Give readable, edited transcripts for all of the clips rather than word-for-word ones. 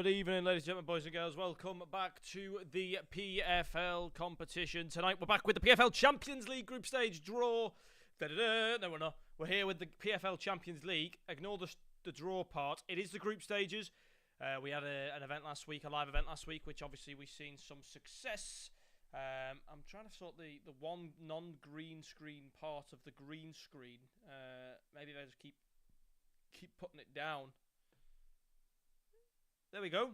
Good evening, ladies and gentlemen, boys and girls. Welcome back to the PFL competition. Tonight we're back with the PFL Champions League group stage draw. No, we're not. We're here with the PFL Champions League. Ignore the draw part. It is the group stages. We had an event last week, a live event last week, which obviously we've seen some success. I'm trying to sort the one non-green screen part of the green screen. Maybe I just keep putting it down. There we go.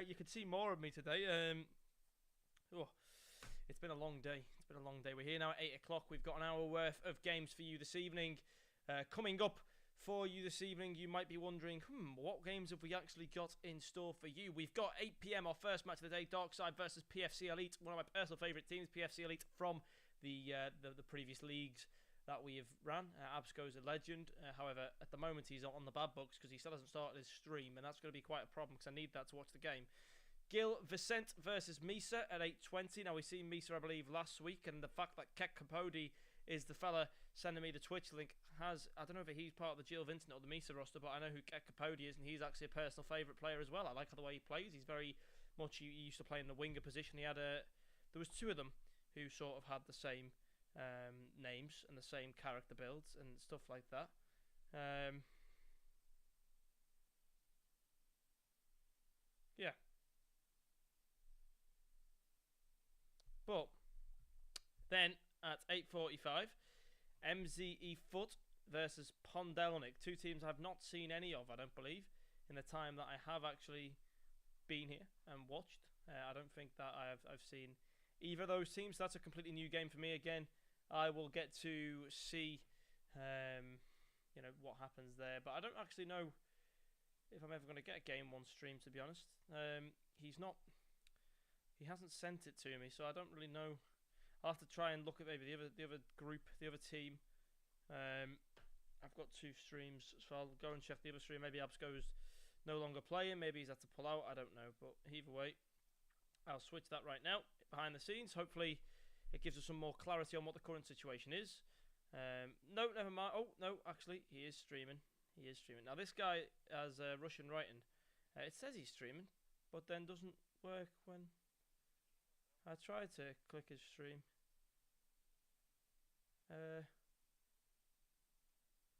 You can see more of me today. It's been a long day. We're here now at 8 o'clock. We've got an hour worth of games for you this evening. Coming up for you this evening, you might be wondering, what games have we actually got in store for you? We've got 8 PM, our first match of the day, Darkside versus PFC Elite, one of my personal favourite teams, PFC Elite, from the previous leagues that we have ran. Absco's a legend. However, at the moment he's on the bad books because he still hasn't started his stream, and that's going to be quite a problem because I need that to watch the game. Vicente versus MISA at 8:20. Now, we seen MISA, I believe, last week, and the fact that Kek Capodi is the fella sending me the Twitch link I don't know if he's part of the Vicente or the MISA roster, but I know who Kek Capodi is, and he's actually a personal favourite player as well. I like the way he plays. He's very much, he used to play in the winger position. There was two of them who sort of had the same names and the same character builds and stuff like that. Yeah. But then at 8:45, MzEfoot versus Ponedelnik. Two teams I've not seen any of, I don't believe, in the time that I have actually been here and watched. I don't think that I've seen either of those teams. That's a completely new game for me again. I will get to see, what happens there. But I don't actually know if I'm ever going to get a game one stream, to be honest. He hasn't sent it to me, so I don't really know. I'll have to try and look at maybe the other group, the other team. I've got two streams, so I'll go and check the other stream. Maybe Absco's no longer playing. Maybe he's had to pull out. I don't know. But either way, I'll switch that right now behind the scenes. Hopefully, it gives us some more clarity on what the current situation is. No, never mind. Oh, no, actually, he is streaming. Now, this guy has Russian writing. It says he's streaming, but then doesn't work when I try to click his stream.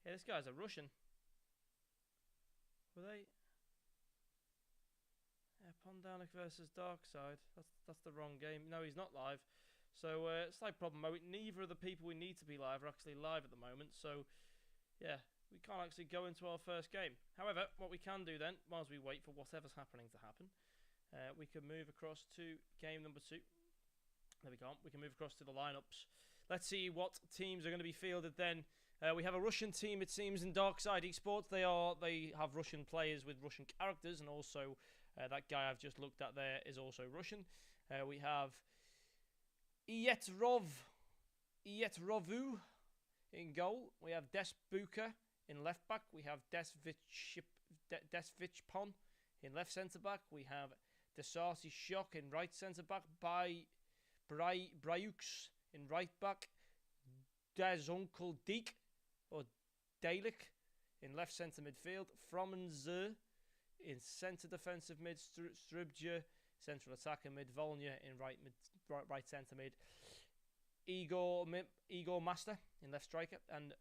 Yeah, this guy's a Russian. Were they? Ponedelnik versus Darkside. That's the wrong game. No, he's not live. So, slight problem. Neither of the people we need to be live are actually live at the moment. So, yeah, we can't actually go into our first game. However, what we can do then, whilst we wait for whatever's happening to happen, we can move across to game number 2. There we go. We can move across to the lineups. Let's see what teams are going to be fielded then. We have a Russian team, it seems, in Darkside Esports. They have Russian players with Russian characters, and also that guy I've just looked at there is also Russian. We have Ietrovu in goal. We have Desbuka in left back. We have Desvichpon in left centre back. We have Desarsi Shock in right centre back. Bryux in right back. Dazunkel Deek or Dalik in left centre midfield. Fromenzer in centre defensive mid. Stribja central attacker mid. Volnya in right centre mid. Igor Master in left striker, and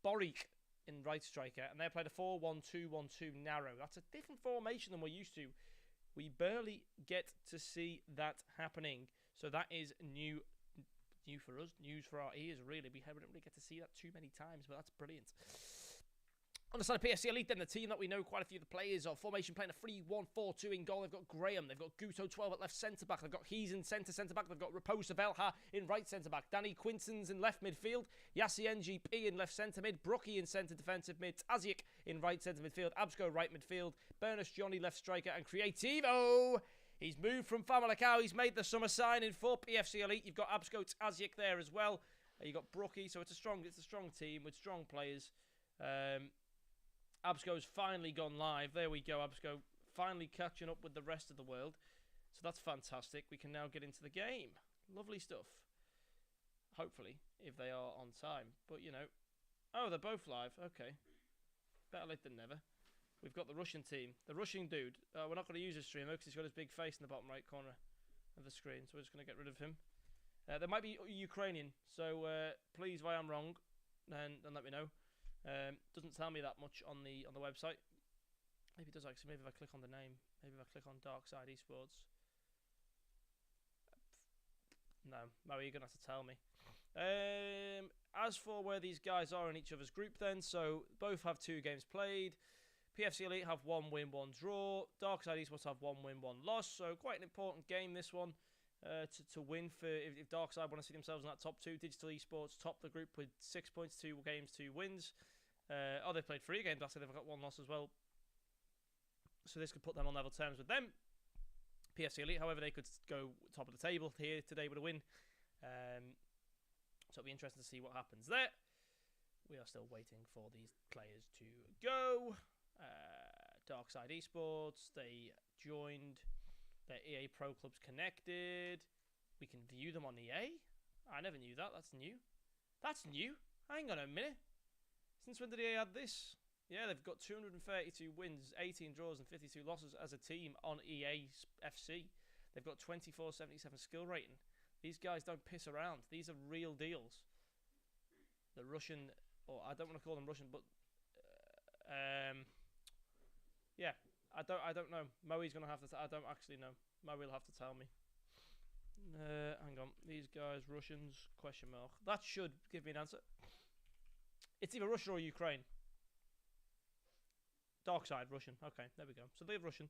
Borik in right striker. And they played a 4-1-2-1-2 narrow. That's a different formation than we're used to. We barely get to see that happening. So that is new for us, news for our ears, really. We don't really get to see that too many times, but that's brilliant. On the side of PFC Elite, then, the team that we know quite a few of the players of, formation playing a 3-1-4-2 in goal. They've got Graham, they've got Guto 12 at left centre-back, they've got Hees in centre-back, they've got Raposa Velha in right centre-back, Danny Quinsons in left midfield, Yassi NGP in left centre-mid, Brookie in centre-defensive mid, Tazic in right centre-midfield, Absco right midfield, Bernus Johnny left striker, and Creativo. He's moved from Famalicão. He's made the summer signing for PFC Elite. You've got Absco Tazic there as well. You've got Brookie, so it's a strong team with strong players. Absco's finally gone live. There we go, Absco finally catching up with the rest of the world. So that's fantastic. We can now get into the game. Lovely stuff. Hopefully, if they are on time. But, oh, they're both live. Okay. Better late than never. we've got the Russian team. The Russian dude. We're not going to use his streamer because he's got his big face in the bottom right corner of the screen. So we're just going to get rid of him. There might be Ukrainian. So please, if I am wrong, then let me know. Doesn't tell me that much on the website. Maybe it does actually. Maybe if I click on the name. Maybe if I click on Darkside Esports. No, you're going to have to tell me. As for where these guys are in each other's group then, so both have 2 games played. PFC Elite have 1 win, 1 draw. Darkside Esports have 1 win, 1 loss. So quite an important game, this one, to win for if Darkside want to see themselves in that top 2. Digital Esports top the group with 6 points, 2 games, 2 wins. They played 3 games, actually they've got 1 loss as well. So this could put them on level terms with them. PFC Elite, however, they could go top of the table here today with a win. So it'll be interesting to see what happens there. We are still waiting for these players to go. Darkside Esports, they joined their EA Pro Clubs connected. We can view them on EA. I never knew that. That's new. That's new. Hang on a minute. Since when did EA add this? Yeah, they've got 232 wins, 18 draws, and 52 losses as a team on EA FC. They've got 2477 skill rating. These guys don't piss around. These are real deals. The Russian, or I don't want to call them Russian, but yeah, I don't know. Moe's gonna have to. I don't actually know. Moe will have to tell me. Hang on. These guys, Russians? Question mark. That should give me an answer. It's either Russia or Ukraine. Darkside, Russian. Okay, there we go. So they're Russian.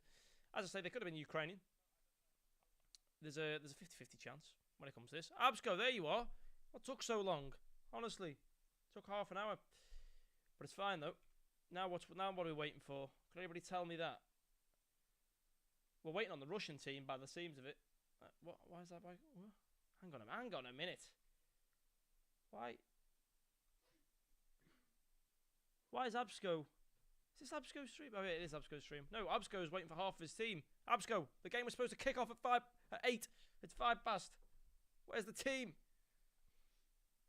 As I say, they could have been Ukrainian. There's a 50-50 chance when it comes to this. Absco, there you are. What took so long? Honestly, took half an hour. But it's fine though. Now what are we waiting for? Can anybody tell me that? We're waiting on the Russian team by the seams of it. What? Why is that? What? Hang on a minute. Why is Absco? Is this Absco's stream? Oh, yeah, it is Absco's stream. No, Absco is waiting for half of his team. Absco, the game was supposed to kick off at 8. It's 5 past. Where's the team?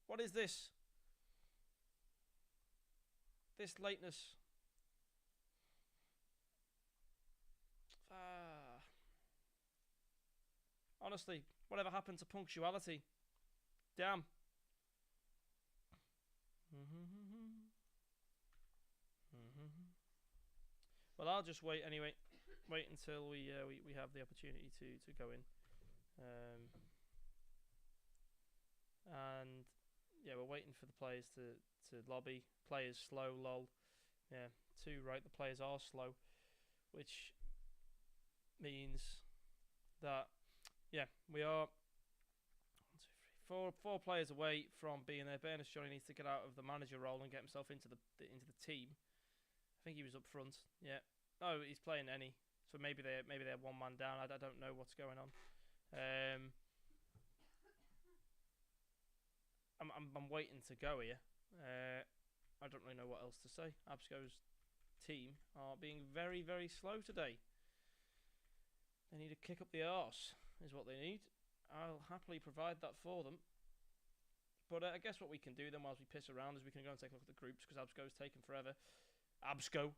What is this? This lateness. Honestly, whatever happened to punctuality? Damn. Well, I'll just wait anyway. Wait until we have the opportunity to go in. And yeah, we're waiting for the players to lobby. Players slow, lol. Yeah, 2 right. The players are slow, which means that yeah, we are 1, 2, 3, 4 players away from being there. Berners Johnny needs to get out of the manager role and get himself into the team. I think he was up front. Yeah. Oh, he's playing any. So maybe they're 1 man down. I don't know what's going on. I'm waiting to go here. I don't really know what else to say. Absco's team are being very, very slow today. They need to kick up the arse, is what they need. I'll happily provide that for them. But I guess what we can do then whilst we piss around is we can go and take a look at the groups because Absco's taken forever. Absco.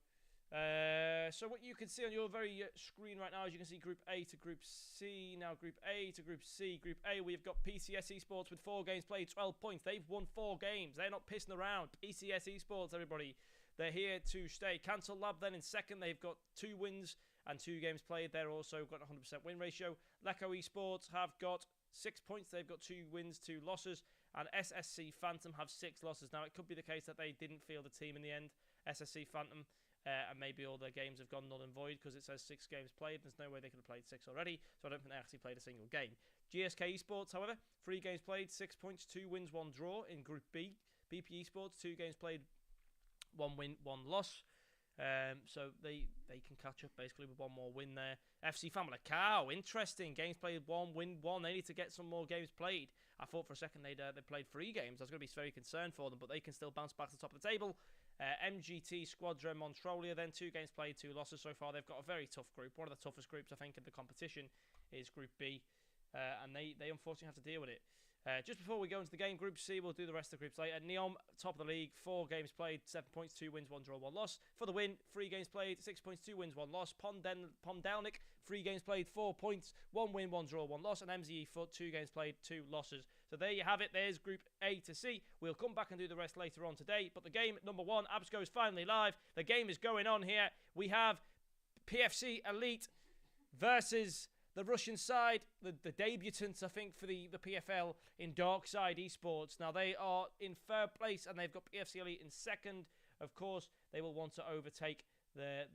So what you can see on your very screen right now is you can see Group A to Group C. Now Group A to Group C. Group A, we've got PCS Esports with 4 games played, 12 points. They've won 4 games. They're not pissing around. PCS Esports, everybody. They're here to stay. Cancel Lab then in second. They've got 2 wins and 2 games played. They're also got a 100% win ratio. Leco Esports have got 6 points. They've got 2 wins, 2 losses. And SSC Phantom have 6 losses. Now, it could be the case that they didn't field the team in the end. SSC Phantom. And maybe all their games have gone null and void because it says 6 games played. There's no way they could have played 6 already, so I don't think they actually played a single game. GSK Esports, however, 3 games played, 6 points, 2 wins, 1 draw in Group B. BP Esports, 2 games played, 1 win, 1 loss. So they can catch up basically with 1 more win there. FC Famalicão, interesting. Games played, 1 win, 1. They need to get some more games played. I thought for a second they played 3 games. I was going to be very concerned for them, but they can still bounce back to the top of the table. MGT Squadron Montrolia, then 2 games played, 2 losses so far. They've got a very tough group. One of the toughest groups, I think, in the competition is Group B. And they unfortunately have to deal with it. Just before we go into the game, Group C, we'll do the rest of the groups later. Neom, top of the league, 4 games played, 7 points, 2 wins, 1 draw, 1 loss. For the win, 3 games played, 6 points, 2 wins, 1 loss. Ponedelnik, 3 games played, 4 points, 1 win, 1 draw, 1 loss. And MzEfoot, 2 games played, 2 losses. So there you have it. There's Group A to C. We'll come back and do the rest later on today. But the game number 1, Absco, is finally live. The game is going on here. We have PFC Elite versus the Russian side, the debutants, I think, for the PFL in Darkside Esports. Now, they are in third place, and they've got PFC Elite in second. Of course, they will want to overtake the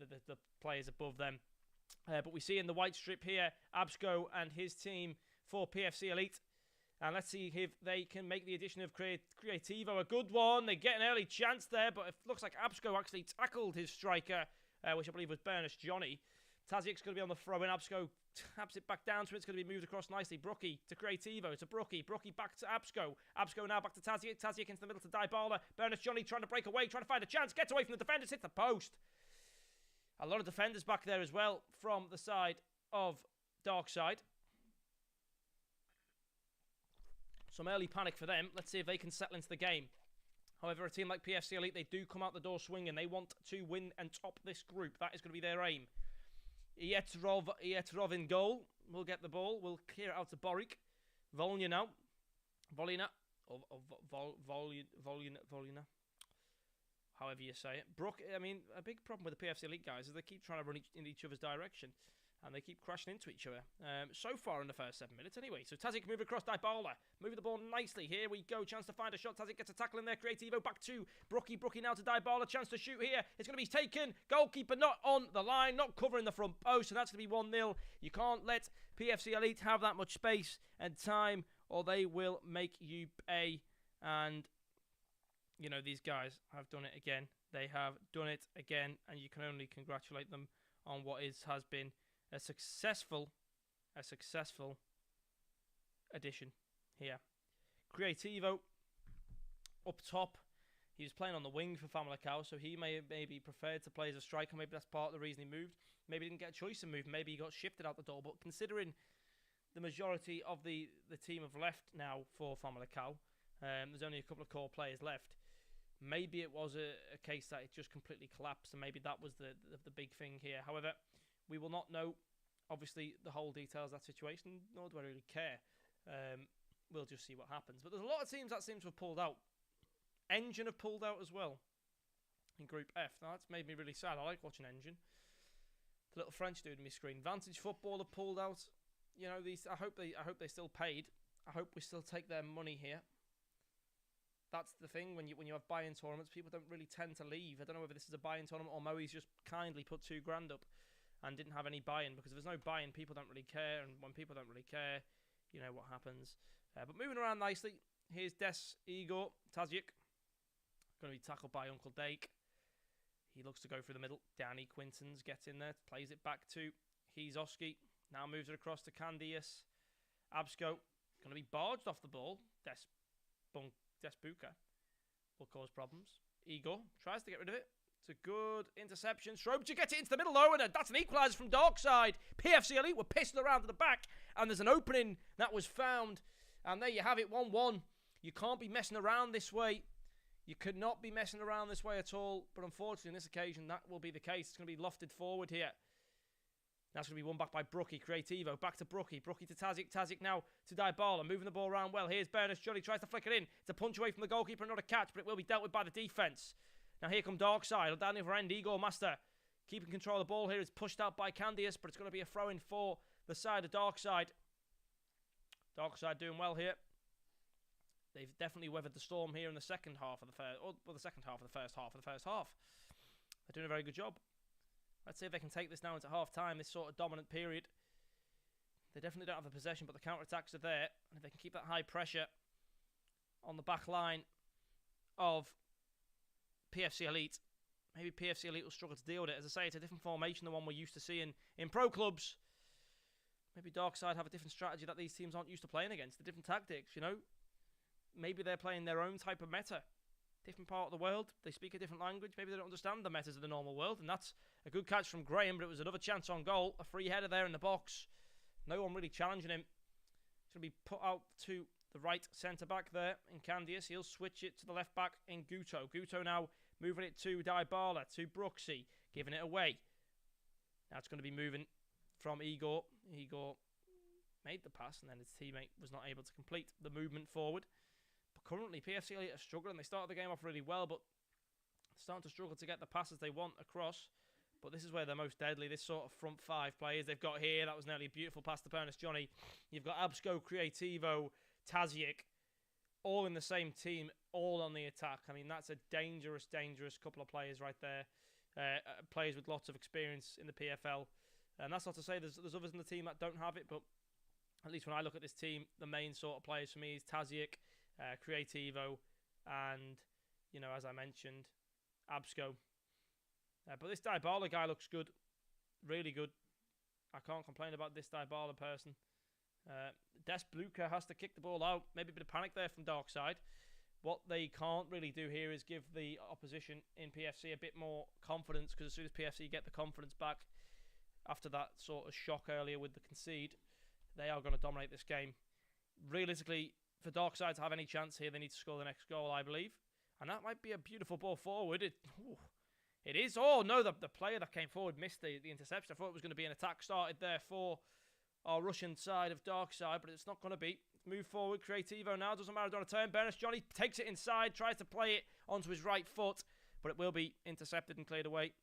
players above them. But we see in the white strip here, Absco and his team for PFC Elite. And let's see if they can make the addition of Creativo a good one. They get an early chance there, but it looks like Absco actually tackled his striker, which I believe was Bernus Johnny. Tazic's going to be on the throw-in. Absco taps it back down to it. It's going to be moved across nicely. Brookie to Creativo, to Brookie. Brookie back to Absco. Absco now back to Tazic. Tazic into the middle to Dybala. Bernus Johnny trying to break away, trying to find a chance. Gets away from the defenders, hits the post. A lot of defenders back there as well from the side of Darkside. Some early panic for them. Let's see if they can settle into the game. However, a team like PFC Elite, they do come out the door swinging. They want to win and top this group. That is going to be their aim. Ietrov in goal. We'll get the ball. We'll clear it out to Boric. Volina now. Volina. Volina. However you say it. Brook, I mean, a big problem with the PFC Elite guys is they keep trying to run in each other's direction. And they keep crashing into each other. So far in the first 7 minutes anyway. So Tazic move across Dybala. Moving the ball nicely. Here we go. Chance to find a shot. Tazic gets a tackle in there. Creativo back to Brookie. Brookie now to Dybala. Chance to shoot here. It's going to be taken. Goalkeeper not on the line. Not covering the front post. And that's going to be 1-0. You can't let PFC Elite have that much space and time, or they will make you pay. And, you know, these guys have done it again. They have done it again. And you can only congratulate them on what has been a successful addition here. Creativo up top. He was playing on the wing for Famalicão, so he maybe preferred to play as a striker. Maybe that's part of the reason he moved. Maybe he didn't get a choice of moving. Maybe he got shifted out the door. But considering the majority of the team have left now for Famalicão, there's only a couple of core players left. Maybe it was a case that it just completely collapsed, and maybe that was the big thing here. However, we will not know, obviously, the whole details of that situation, nor do I really care. We'll just see what happens. But there's a lot of teams that seem to have pulled out. Engine have pulled out as well in Group F. Now, that's made me really sad. I like watching Engine. The little French dude on my screen. Vantage Football have pulled out. You know, these. I hope they still paid. I hope we still take their money here. That's the thing, when you have buy-in tournaments, people don't really tend to leave. I don't know whether this is a buy-in tournament or Moe's just kindly put $2 grand up and didn't have any buy-in, because if there's no buy-in, people don't really care, and when people don't really care, you know what happens. But moving around nicely, here's Igor Tazic, going to be tackled by Uncle Dake. He looks to go through the middle. Danny Quintons gets in there, plays it back to Oski. Now moves it across to Candias. Absco, going to be barged off the ball. Desbuka will cause problems. Igor tries to get rid of it. It's a good interception. Strobcher gets it into the middle though, and that's an equaliser from Darkside. PFC Elite were pissing around to the back, and there's an opening that was found. And there you have it, 1-1. You can't be messing around this way. You could not be messing around this way at all. But unfortunately, on this occasion, that will be the case. It's going to be lofted forward here. That's going to be won back by Brookie. Creativo back to Brookie. Brookie to Tazic. Tazic now to Dybala. Moving the ball around well. Here's Bernus Johnny. Tries to flick it in. It's a punch away from the goalkeeper. Not a catch, but it will be dealt with by the defence. Now here come Darkside. Down the other end, Igor Master keeping control of the ball here. It's pushed out by Candias, but it's going to be a throw-in for the side of Darkside. Darkside doing well here. They've definitely weathered the storm here in the second half of the first, the second half of the first half. They're doing a very good job. Let's see if they can take this now into half-time, this sort of dominant period. They definitely don't have the possession, but the counter-attacks are there. And if they can keep that high pressure on the back line of PFC Elite, maybe PFC Elite will struggle to deal with it. As I say, it's a different formation than one we're used to seeing in pro clubs. Maybe Darkside have a different strategy that these teams aren't used to playing against. The different tactics, you know. Maybe they're playing their own type of meta. Different part of the world. They speak a different language. Maybe they don't understand the metas of the normal world. And that's a good catch from Graham, but it was another chance on goal. A free header there in the box. No one really challenging him. It's going to be put out to the right centre-back there in Candias. He'll switch it to the left-back in Guto. Guto now moving it to Dybala, to Brooksy, giving it away. Now it's going to be moving from Igor. Igor made the pass, and then his teammate was not able to complete the movement forward. But currently, PFC Elite are struggling. They started the game off really well, but starting to struggle to get the passes they want across. But this is where they're most deadly, this sort of front five players they've got here. That was nearly a beautiful pass to Bernus Johnny. You've got Absco, Creativo, Tazic, all in the same team, all on the attack. I mean, that's a dangerous, dangerous couple of players right there. Players with lots of experience in the PFL. And that's not to say there's others in the team that don't have it, but at least when I look at this team, the main sort of players for me is Tazic, Creativo, and, you know, as I mentioned, Absco. But this Dybala guy looks good. Really good. I can't complain about this Dybala person. Des Blucher has to kick the ball out. Maybe a bit of panic there from Darkside. What they can't really do here is give the opposition in PFC a bit more confidence, because as soon as PFC get the confidence back after that sort of shock earlier with the concede, they are going to dominate this game. Realistically, for Darkside to have any chance here, they need to score the next goal, I believe. And that might be a beautiful ball forward. It is. Oh, no, the player that came forward missed the interception. I thought it was going to be an attack started there for our Russian side of Darkside, but it's not going to be. Move forward, Creativo now. Doesn't matter on a turn. Bernus Johnny takes it inside, tries to play it onto his right foot, but it will be intercepted and cleared away.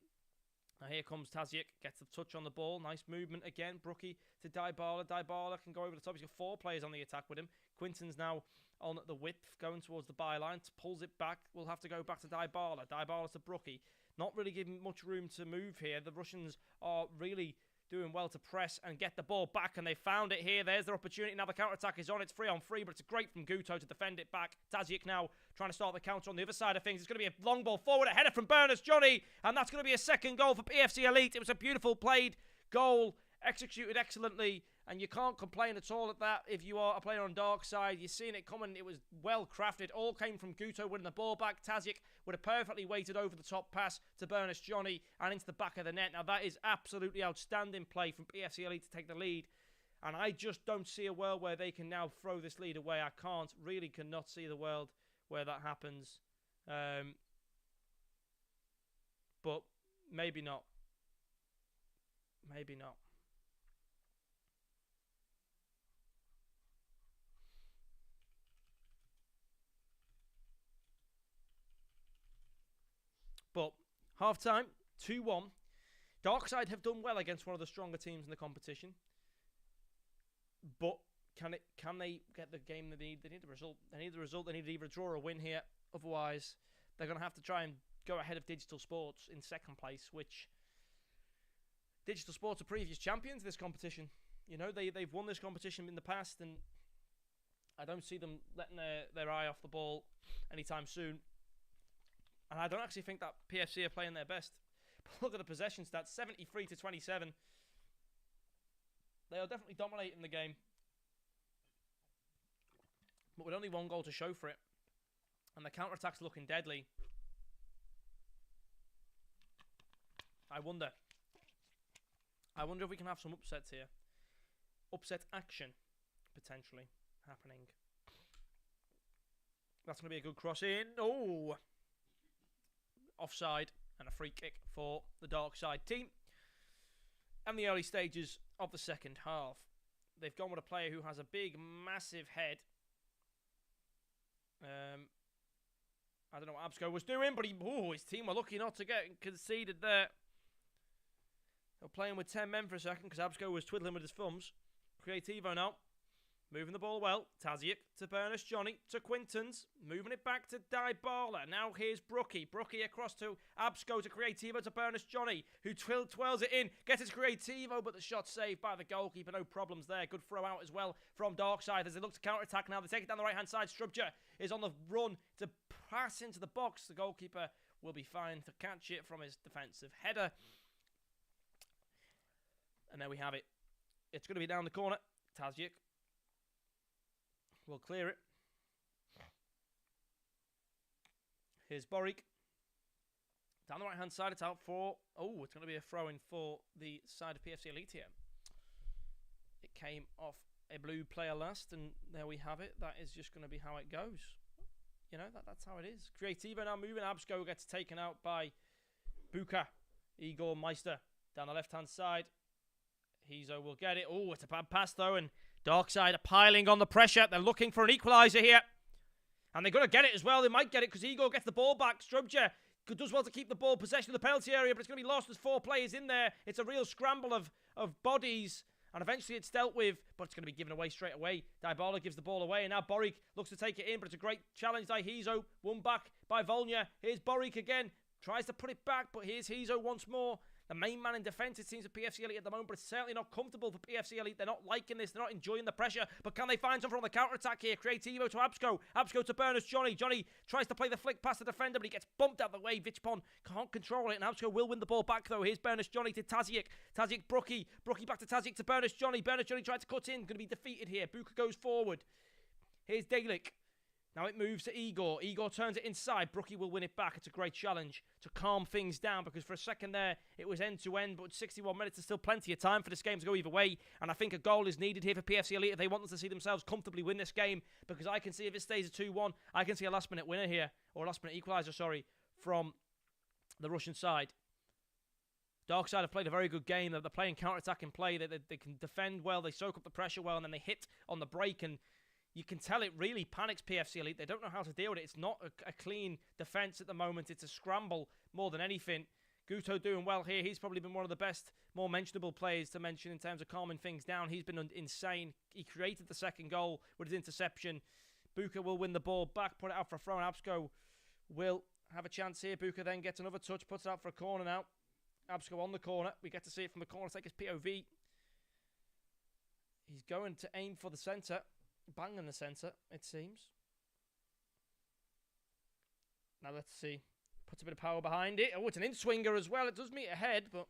Now here comes Tazic, gets the touch on the ball. Nice movement again. Brookie to Dybala. Dybala can go over the top. He's got 4 players on the attack with him. Quinton's now on the width, going towards the byline. Pulls it back. We'll have to go back to Dybala. Dybala to Brookie. Not really giving much room to move here. The Russians are really doing well to press and get the ball back, and they found it here. There's their opportunity. Now the counter-attack is on. It's 3-on-3, but it's great from Guto to defend it back. Tazic now trying to start the counter on the other side of things. It's going to be a long ball forward, a header from Bernus Johnny, and that's going to be a second goal for PFC Elite. It was a beautiful played goal, executed excellently, and you can't complain at all at that if you are a player on Darkside. You're seeing it coming. It was well crafted. All came from Guto winning the ball back. Tazic with a perfectly weighted over the top pass to Bernus Johnny and into the back of the net. Now that is absolutely outstanding play from PFC Elite to take the lead, and I just don't see a world where they can now throw this lead away. I cannot see the world where that happens. But maybe not. Maybe not. But half-time, 2-1. Darkside have done well against one of the stronger teams in the competition. But can they get the game they need? They need the result. They need the result. They need either a draw or a win here. Otherwise, they're going to have to try and go ahead of Digital Sports in second place, which Digital Sports are previous champions of this competition. You know, they've won this competition in the past, and I don't see them letting their eye off the ball anytime soon. And I don't actually think that PFC are playing their best. But look at the possession stats, 73-27. They are definitely dominating the game. But with only 1 goal to show for it. And the counter-attack's looking deadly. I wonder if we can have some upsets here. Upset action, potentially, happening. That's going to be a good cross in. Oh! Offside and a free kick for the Darkside team. And the early stages of the second half. They've gone with a player who has a big, massive head. I don't know what Absco was doing, but his team were lucky not to get conceded there. They were playing with 10 men for a second because Absco was twiddling with his thumbs. Creativo now. Moving the ball well. Tazic to Bernus Johnny to Quintons. Moving it back to Dybala. Now here's Brookie. Brookie across to Absco to Creativo to Bernus Johnny, who twirls it in. Gets his Creativo, but the shot saved by the goalkeeper. No problems there. Good throw out as well from Darkside as they look to counter-attack now. They take it down the right-hand side. Strubja is on the run to pass into the box. The goalkeeper will be fine to catch it from his defensive header. And there we have it. It's going to be down the corner. Tazic will clear it. Here's Boric. Down the right-hand side, it's out for... Oh, it's going to be a throw-in for the side of PFC Elite here. It came off a blue player last, and there we have it. That is just going to be how it goes. You know, that's how it is. Creativo now moving. Absco gets taken out by Buka. Igor Meister down the left-hand side. Hizo will get it. Oh, it's a bad pass, though, and Darkside are piling on the pressure. They're looking for an equaliser here. And they're going to get it as well. They might get it because Igor gets the ball back. Strubja does well to keep the ball possession of the penalty area, but it's going to be lost. There's 4 players in there. It's a real scramble of bodies. And eventually it's dealt with, but it's going to be given away straight away. Dybala gives the ball away, and now Boric looks to take it in, but it's a great challenge by Hizo. Won back by Volnya. Here's Boric again. Tries to put it back, but here's Hizo once more. The main man in defence, it seems, for PFC Elite at the moment, but it's certainly not comfortable for PFC Elite. They're not liking this. They're not enjoying the pressure. But can they find something on the counter-attack here? Creativo to Absco. Absco to Berners Johnny. Johnny tries to play the flick past the defender, but he gets bumped out of the way. Vichpon can't control it, and Absco will win the ball back, though. Here's Berners Johnny to Tazic. Tazic, Brookie. Brookie back to Tazic to Berners Johnny. Berners Johnny tried to cut in. Going to be defeated here. Buka goes forward. Here's Dalic. Now it moves to Igor. Igor turns it inside. Brookie will win it back. It's a great challenge to calm things down, because for a second there, it was end-to-end, but 61 minutes is still plenty of time for this game to go either way, and I think a goal is needed here for PFC Elite if they want them to see themselves comfortably win this game, because I can see if it stays a 2-1, I can see a last-minute winner here, or a last-minute equaliser, sorry, from the Russian side. Darkside have played a very good game. They're playing counter-attacking play. They can defend well, they soak up the pressure well, and then they hit on the break, and you can tell it really panics PFC Elite. They don't know how to deal with it. It's not a clean defence at the moment. It's a scramble more than anything. Guto doing well here. He's probably been one of the best, more mentionable players to mention in terms of calming things down. He's been insane. He created the second goal with his interception. Buka will win the ball back, put it out for a throw, and Absco will have a chance here. Buka then gets another touch, puts it out for a corner now. Absco on the corner. We get to see it from the corner. Take his POV. He's going to aim for the centre. Bang in the centre, it seems. Now let's see. Puts a bit of power behind it. Oh, it's an in-swinger as well. It does meet ahead, but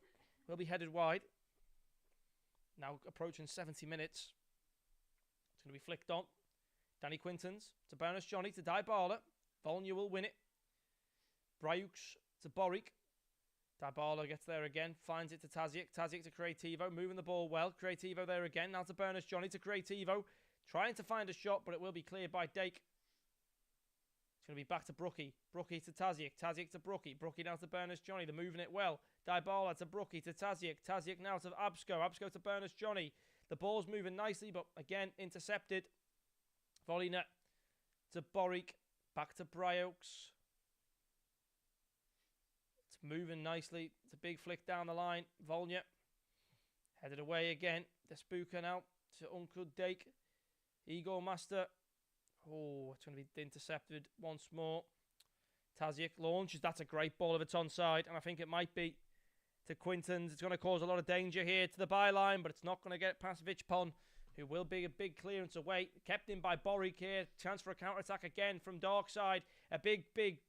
will be headed wide. Now approaching 70 minutes. It's going to be flicked on. Danny Quintans to Berners Johnny to Dybala. Volnya will win it. Brayux to Boric. Dybala gets there again. Finds it to Tazic. Tazic to Creativo. Moving the ball well. Creativo there again. Now to Berners Johnny to Creativo. Trying to find a shot, but it will be cleared by Dake. It's going to be back to Brookie. Brookie to Tazic. Tazic to Brookie. Brookie now to Berners Johnny. They're moving it well. Dybala to Brookie to Tazic. Tazic now to Absco. Absco to Berners Johnny. The ball's moving nicely, but again, intercepted. Volina to Boric. Back to Bryox. It's moving nicely. It's a big flick down the line. Volnya. Headed away again. Despuka now to Uncle Dake. Igor Master. Oh, it's going to be intercepted once more. Tazic launches. That's a great ball if it's onside, and I think it might be to Quintans. It's going to cause a lot of danger here to the byline, but it's not going to get past Vichpon, who will be a big clearance away. Kept in by Boric here. Chance for a counter-attack again from Darkside. A big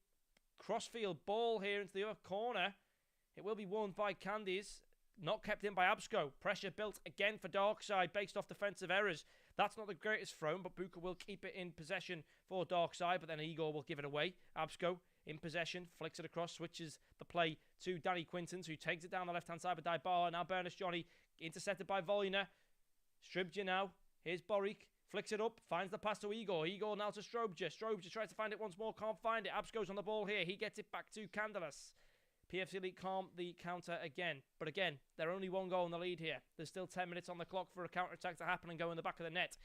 crossfield ball here into the other corner. It will be won by Candies. Not kept in by Absco. Pressure built again for Darkside based off defensive errors. That's not the greatest thrown, but Buka will keep it in possession for Darkside, but then Igor will give it away. Absco in possession, flicks it across, switches the play to Danny Quintans, who takes it down the left-hand side with Dybala. Now Berners Johnny, intercepted by Volina. Strubja now. Here's Boric. Flicks it up, finds the pass to Igor. Igor now to Strobja. Strobja tries to find it once more, can't find it. Absco's on the ball here. He gets it back to Candelas. PFC Elite calm the counter again. But again, they're only one goal in the lead here. There's still 10 minutes on the clock for a counter-attack to happen and go in the back of the net.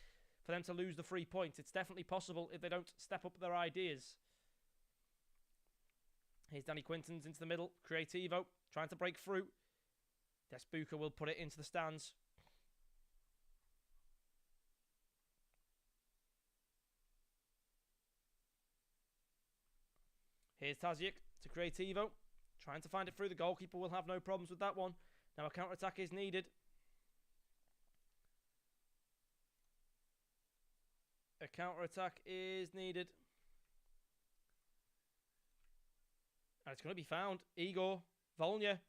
For them to lose the 3 points. It's definitely possible if they don't step up their ideas. Here's Danny Quintans into the middle. Creativo trying to break through. Despuka will put it into the stands. Here's Tazic to Creativo. Trying to find it through. The goalkeeper will have no problems with that one. Now a counter-attack is needed. A counter-attack is needed. And it's going to be found. Igor, Volnya.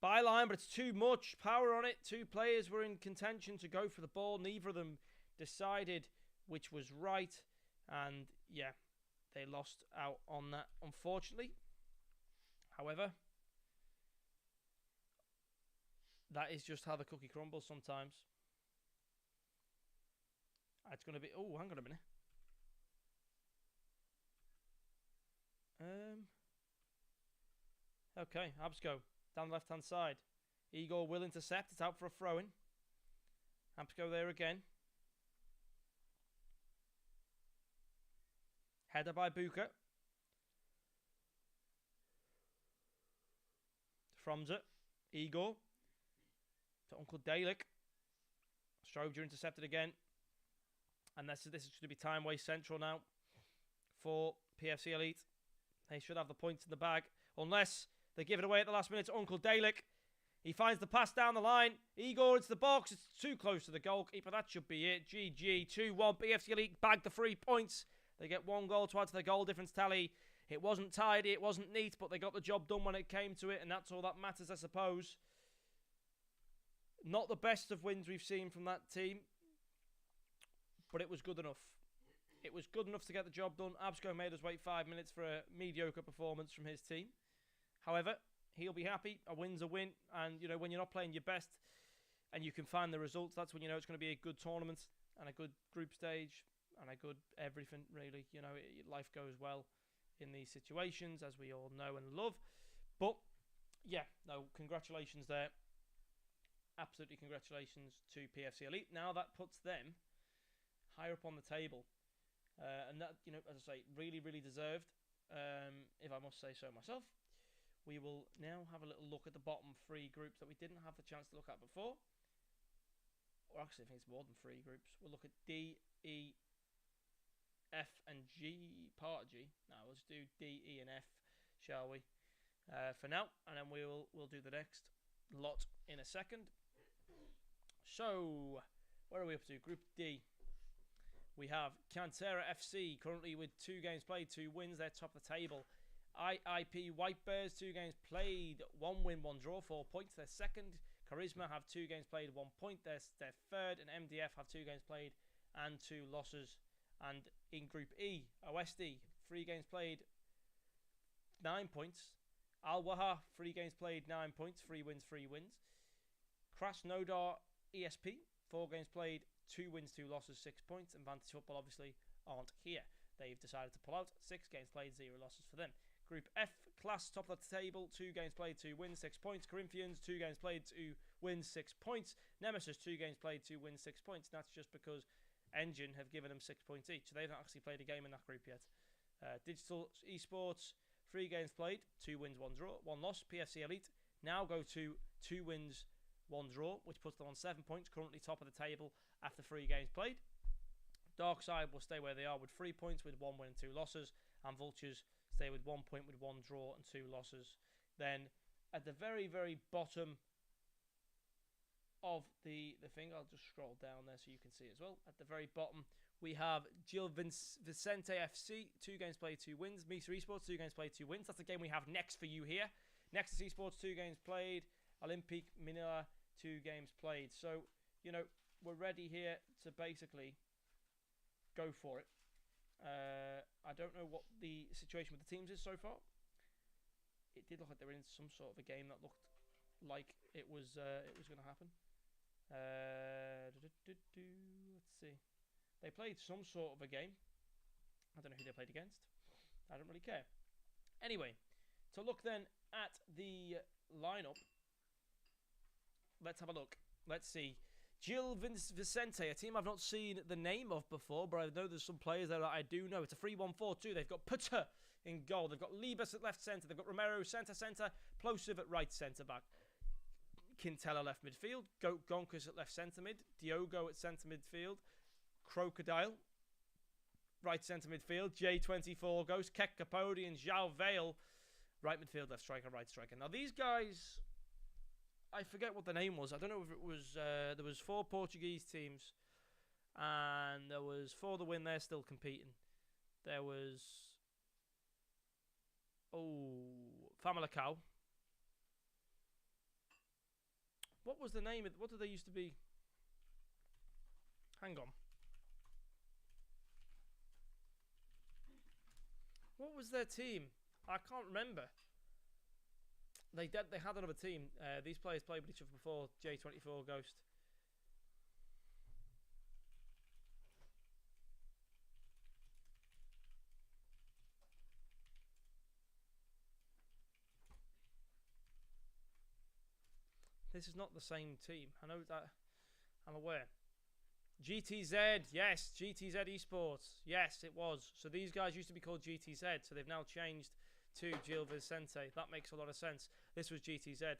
Byline, but it's too much power on it. Two players were in contention to go for the ball. Neither of them decided which was right. And yeah, they lost out on that, unfortunately. However, that is just how the cookie crumbles sometimes. It's going to be... Oh, hang on a minute. Okay, Absco. Down the left-hand side. Igor will intercept. It's out for a throw-in. Absco there again. Header by Buka. Fromza. Igor. To Uncle Dalek. Stroger intercepted again. And this is going to be time waste central now for PFC Elite. They should have the points in the bag. Unless they give it away at the last minute to Uncle Dalek. He finds the pass down the line. Igor into the box. It's too close to the goalkeeper. That should be it. GG. 2-1. PFC Elite bagged the 3 points. They get 1 goal to add to their goal difference tally. It wasn't tidy. It wasn't neat. But they got the job done when it came to it. And that's all that matters, I suppose. Not the best of wins we've seen from that team. But it was good enough. It was good enough to get the job done. Absco made us wait 5 minutes for a mediocre performance from his team. However, he'll be happy. A win's a win. And, you know, when you're not playing your best and you can find the results, that's when you know it's going to be a good tournament and a good group stage and a good everything, really. You know, life goes well in these situations, as we all know and love. But, yeah, no, congratulations there. Absolutely congratulations to PFC Elite. Now that puts them higher up on the table. And that, you know, as I say, really, really deserved, if I must say so myself. We will now have a little look at the bottom 3 groups that we didn't have the chance to look at before. Or actually, I think it's more than 3 groups. We'll look at D, E, F, and G, part of G. Now, let's do D, E, and F, shall we? For now, and then we'll do the next lot in a second. So, where are we up to? Group D. We have Cantera FC, currently with 2 games played, 2 wins. They're top of the table. IIP White Bears, 2 games played, 1 win, 1 draw, 4 points. They're second. Charisma have 2 games played, 1 point. They're third. And MDF have 2 games played and 2 losses. And in Group E, OSD, 3 games played, 9 points. Al-Waha, 3 games played, 9 points, 3 wins, 3 wins. Krasnodar ESP, 4 games played, 2 wins, 2 losses, 6 points. And Vantage Football obviously aren't here. They've decided to pull out. 6 games played, 0 losses for them. Group F, Class, top of the table, 2 games played, 2 wins, 6 points. Corinthians, 2 games played, 2 wins, 6 points. Nemesis, 2 games played, 2 wins, 6 points. And that's just because Engine have given them 6 points each. So they've not actually played a game in that group yet. Digital Esports, 3 games played, 2 wins, 1 draw, 1 loss. PFC Elite now go to 2 wins, 1 draw, which puts them on 7 points, currently top of the table after 3 games played. Darkside will stay where they are with 3 points, with 1 win and 2 losses. And Vultures stay with 1 point, with 1 draw and 2 losses. Then at the very, very bottom of the thing, I'll just scroll down there so you can see as well. At the very bottom, we have Vicente FC, 2 games played, 2 wins. MISA Esports, 2 games played, 2 wins. That's the game we have next for you here. Nexus Esports, 2 games played. Olympique Manila, 2 games played. So, you know, we're ready here to basically go for it. I don't know what the situation with the teams is so far. It did look like they were in some sort of a game that looked like it was going to happen. Let's see. They played some sort of a game. I don't know who they played against. I don't really care. Anyway, to look then at the lineup, let's have a look. Let's see. Gil Vicente, a team I've not seen the name of before, but I know there's some players there that I do know. It's a 3-1-4-2. They've got Putter in goal. They've got Libas at left centre. They've got Romero centre, Plosiv at right centre-back. Quintella left midfield. Gonkers at left centre mid. Diogo at centre midfield. Crocodile right centre midfield. J24 Ghost. Kek Capodi and João Vale right midfield, left striker, right striker. Now these guys, I forget what the name was. I don't know if it was, there was 4 Portuguese teams, and there was 4 the win. They're still competing. There was, Famalicão. What was the name? What did they used to be? Hang on. What was their team? I can't remember. They had another team. These players played with each other before. J24 Ghost. This is not the same team. I know that. I'm aware. GTZ, yes, GTZ Esports, yes, it was. So these guys used to be called GTZ, so they've now changed to Gil Vicente. That makes a lot of sense. This was GTZ.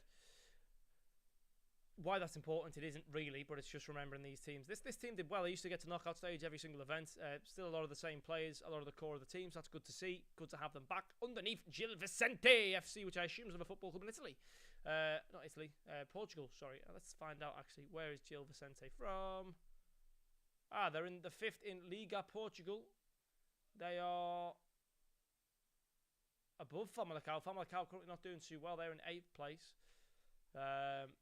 Why that's important, it isn't really, but it's just remembering these teams. This team did well. They used to get to knockout stage every single event. Still a lot of the same players, a lot of the core of the teams. That's good to see. Good to have them back underneath Gil Vicente FC, which I assume is a football club in Italy. Not Italy, Portugal, sorry. Let's find out, actually. Where is Gil Vicente from? They're in the 5th in Liga Portugal. They are above Famalicão. Famalicão currently not doing too well. They're in 8th place.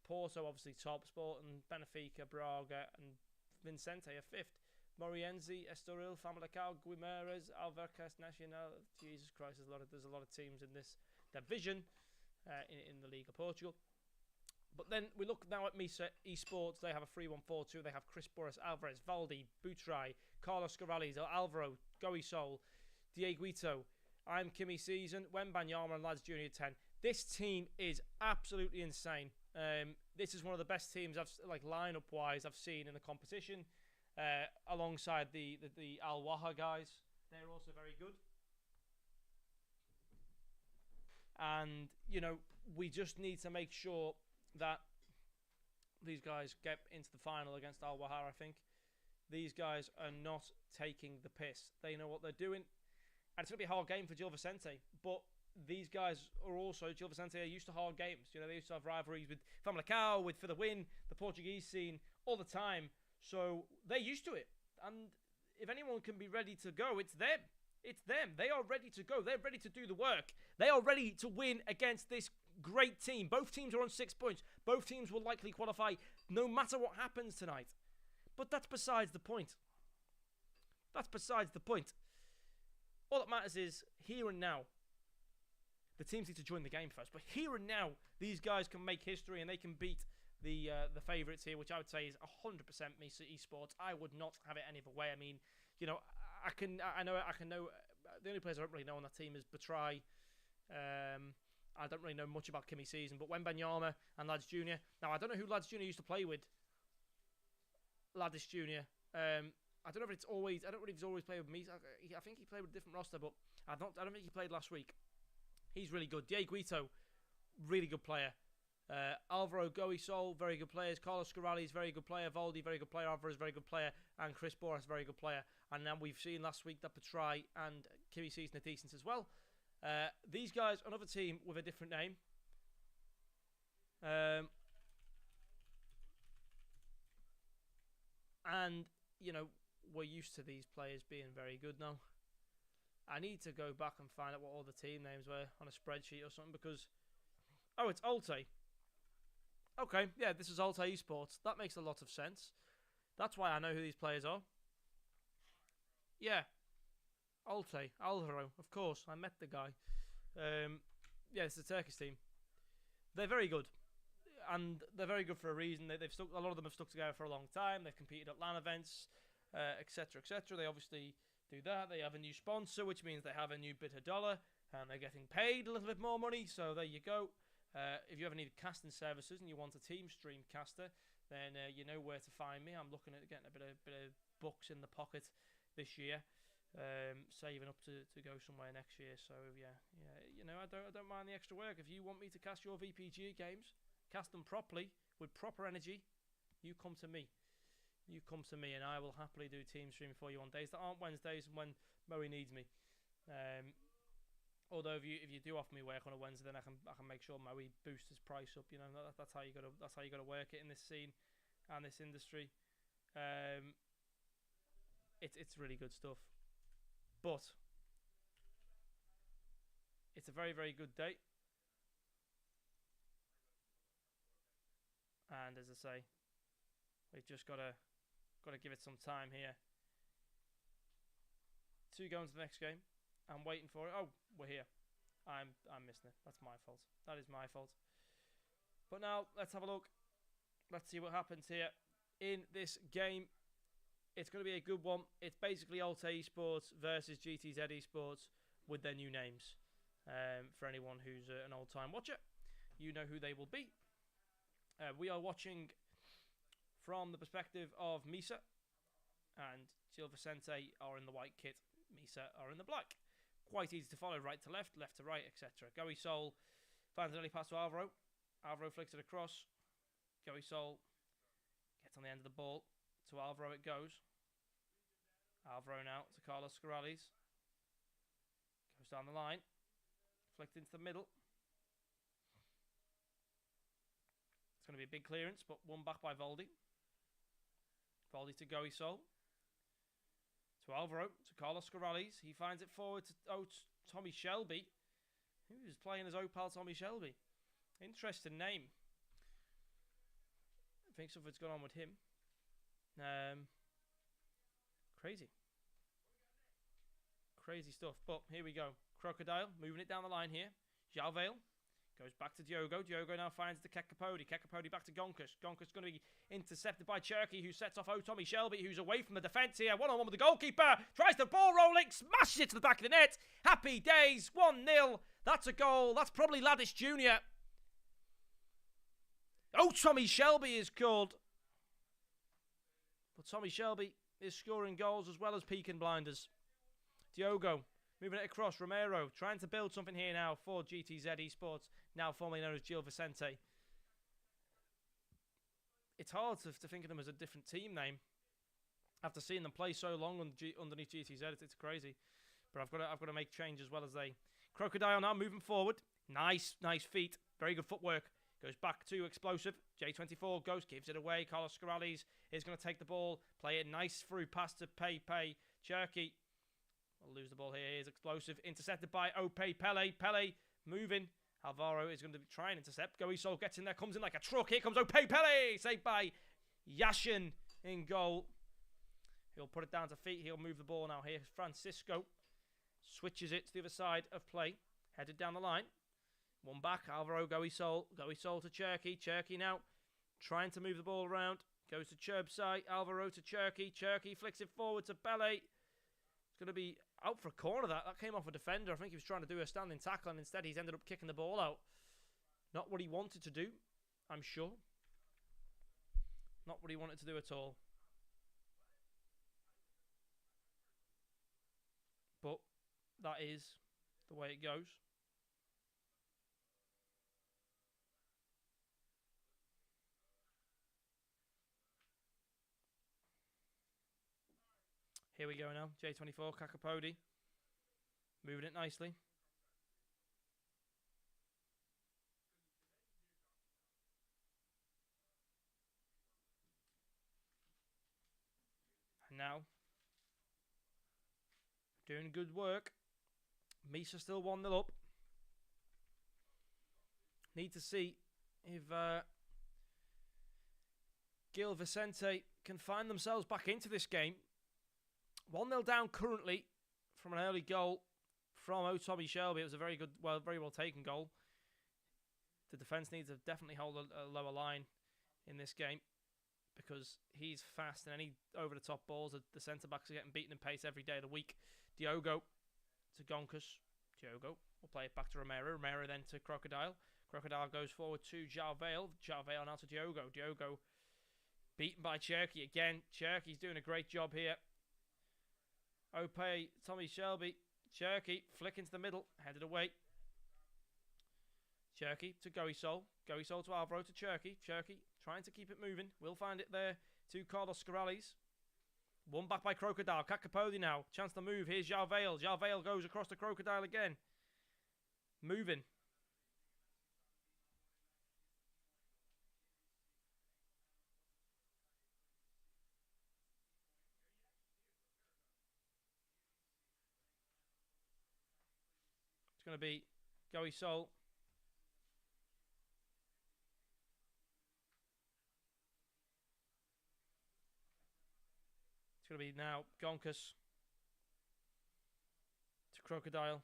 Porto obviously top. Sporting, Benfica, Braga and Vicente are 5th. Morienzi, Estoril, Famalicão, Guimarães, Alvercas, Nacional. Jesus Christ, there's a lot of teams in this division in the Liga Portugal. But then we look now at MISA Esports. They have a 3-1-4-2. They have Chris Boris, Alvarez, Valdi, Boutray, Carlos Corrales, Alvaro, Goisol, Dieguito. I'm Kimi Season, Wembanyama and Lads Junior 10. This team is absolutely insane. This is one of the best teams lineup wise I've seen in the competition. Alongside the Al Waha guys, they're also very good. And we just need to make sure that these guys get into the final against Al Waha. I think these guys are not taking the piss. They know what they're doing, and it's going to be a hard game for Gil Vicente. But these guys are also, Gil Vicente are used to hard games. They used to have rivalries with Famalicão, for the win, the Portuguese scene all the time. So they're used to it. And if anyone can be ready to go, it's them. It's them. They are ready to go. They're ready to do the work. They are ready to win against this great team. Both teams are on 6 points. Both teams will likely qualify no matter what happens tonight. But that's besides the point. That's besides the point. All that matters is here and now. The teams need to join the game first. But here and now, these guys can make history and they can beat the favourites here, which I would say is 100% MISA Esports. I would not have it any other way. I mean, I know the only players I don't really know on that team is Boutray. I don't really know much about Kimi Season, but Wembanyama and Lads Junior. Now I don't know who Lads Junior used to play with. Laddis Junior. I don't know if it's always. I don't know if he's always played with me. I think he played with a different roster, but I don't think he played last week. He's really good. Dieguito, really good player. Alvaro Goisol, very good players. Carlos Corrales, very good player. Valdi, very good player. Alvarez, very good player. And Chris Boris, very good player. And then we've seen last week that Boutray and Kimi Season are decent as well. These guys, another team with a different name. And, we're used to these players being very good now. I need to go back and find out what all the team names were on a spreadsheet or something because... Oh, it's Alte. Okay, yeah, this is Alte Esports. That makes a lot of sense. That's why I know who these players are. Yeah. Alte, Alvaro, of course. I met the guy. Yeah, it's a Turkish team. They're very good. And they're very good for a reason. They've stuck. A lot of them have stuck together for a long time. They've competed at LAN events, etc., etc. They obviously do that. They have a new sponsor, which means they have a new bit of dollar, and they're getting paid a little bit more money. So there you go. If you ever need casting services and you want a team stream caster, then you know where to find me. I'm looking at getting a bit of bucks in the pocket this year, saving up to go somewhere next year. So yeah, I don't mind the extra work. If you want me to cast your VPG games, cast them properly with proper energy, you come to me. You come to me, and I will happily do team streaming for you on days that aren't Wednesdays and when Moe needs me. Although if you do offer me work on a Wednesday, then I can make sure Moe boosts his price up. That's how you gotta work it in this scene and this industry. It's really good stuff, but it's a very, very good day. And as I say, we've just gotta give it some time here to go into the next game. I'm waiting for it. Oh, we're here. I'm missing it. That's my fault. That is my fault. But now let's have a look. Let's see what happens here in this game. It's going to be a good one. It's basically Alte Esports versus GTZ Esports with their new names. For anyone who's an old-time watcher, you know who they will be. We are watching from the perspective of MISA, and Vicente are in the white kit, MISA are in the black. Quite easy to follow, right to left, left to right, etc. Goey Sol finds an early pass to Alvaro. Alvaro flicks it across. Goey Sol gets on the end of the ball. To Alvaro it goes. Alvaro now to Carlos Scorales. Goes down the line. Flicked into the middle. It's going to be a big clearance, but won back by Voldy. Voldy to Goey Sol. To Alvaro, to Carlos Scorales. He finds it forward to Tommy Shelby. Who's playing as Opal Tommy Shelby? Interesting name. I think something's gone on with him. Crazy. Crazy stuff. But here we go. Crocodile moving it down the line here. Jalvale goes back to Diogo. Diogo now finds the Kekapodi. Kekapodi back to Gonkus. Gonkus going to be intercepted by Cherky, who sets off Tommy Shelby, who's away from the defence here. One-on-one with the goalkeeper. Tries the ball rolling. Smashes it to the back of the net. Happy days. 1-0. That's a goal. That's probably Laddish Jr. Tommy Shelby is called. But Tommy Shelby is scoring goals as well as peaking blinders. Diogo moving it across. Romero trying to build something here now for GTZ Esports, now formerly known as Gil Vicente. It's hard to think of them as a different team name after seeing them play so long underneath GTZ. It's crazy. But I've got to make change as well as they. Crocodile now moving forward. Nice feet. Very good footwork. Goes back to Explosive. J24 goes, gives it away. Carlos Scorales is going to take the ball. Play it nice through pass to Pepe. Cherky will lose the ball here. Here's Explosive. Intercepted by Ope Pele. Pele moving. Alvaro is going to try and intercept. Goey Sol gets in there. Comes in like a truck. Here comes Ope Pele. Saved by Yashin in goal. He'll put it down to feet. He'll move the ball now here. Francisco switches it to the other side of play. Headed down the line. One back, Alvaro, Goey Sol to Cherky. Cherky now trying to move the ball around. Goes to Cherbside. Alvaro to Cherky. Cherky flicks it forward to Pele. It's going to be out for a corner. That came off a defender. I think he was trying to do a standing tackle, and instead he's ended up kicking the ball out. Not what he wanted to do, I'm sure. Not what he wanted to do at all. But that is the way it goes. Here we go now. J24, Kakapodi. Moving it nicely. And now, doing good work. MISA still 1-0 up. Need to see if Gil Vicente can find themselves back into this game. 1-0 down currently from an early goal from Tommy Shelby. It was a very good, very well taken goal. The defence needs to definitely hold a lower line in this game because he's fast and any over-the-top balls, the centre-backs are getting beaten in pace every day of the week. Diogo to Gonkus. Diogo will play it back to Romero. Romero then to Crocodile. Crocodile goes forward to Jalvale. Jalvale now to Diogo. Diogo beaten by Cherky again. Cherky's doing a great job here. Ope, Tommy Shelby, Cherky, flick into the middle, headed away. Cherky to Goey Sol. Goey Sol to Alvaro to Cherky. Cherky trying to keep it moving. We'll find it there to Carlos Scorales. One back by Crocodile. Kakapodi now. Chance to move. Here's Jalvale. Jalvale goes across to Crocodile again. Moving. It's going to be Goey Sol. It's going to be now Gonkus to Crocodile.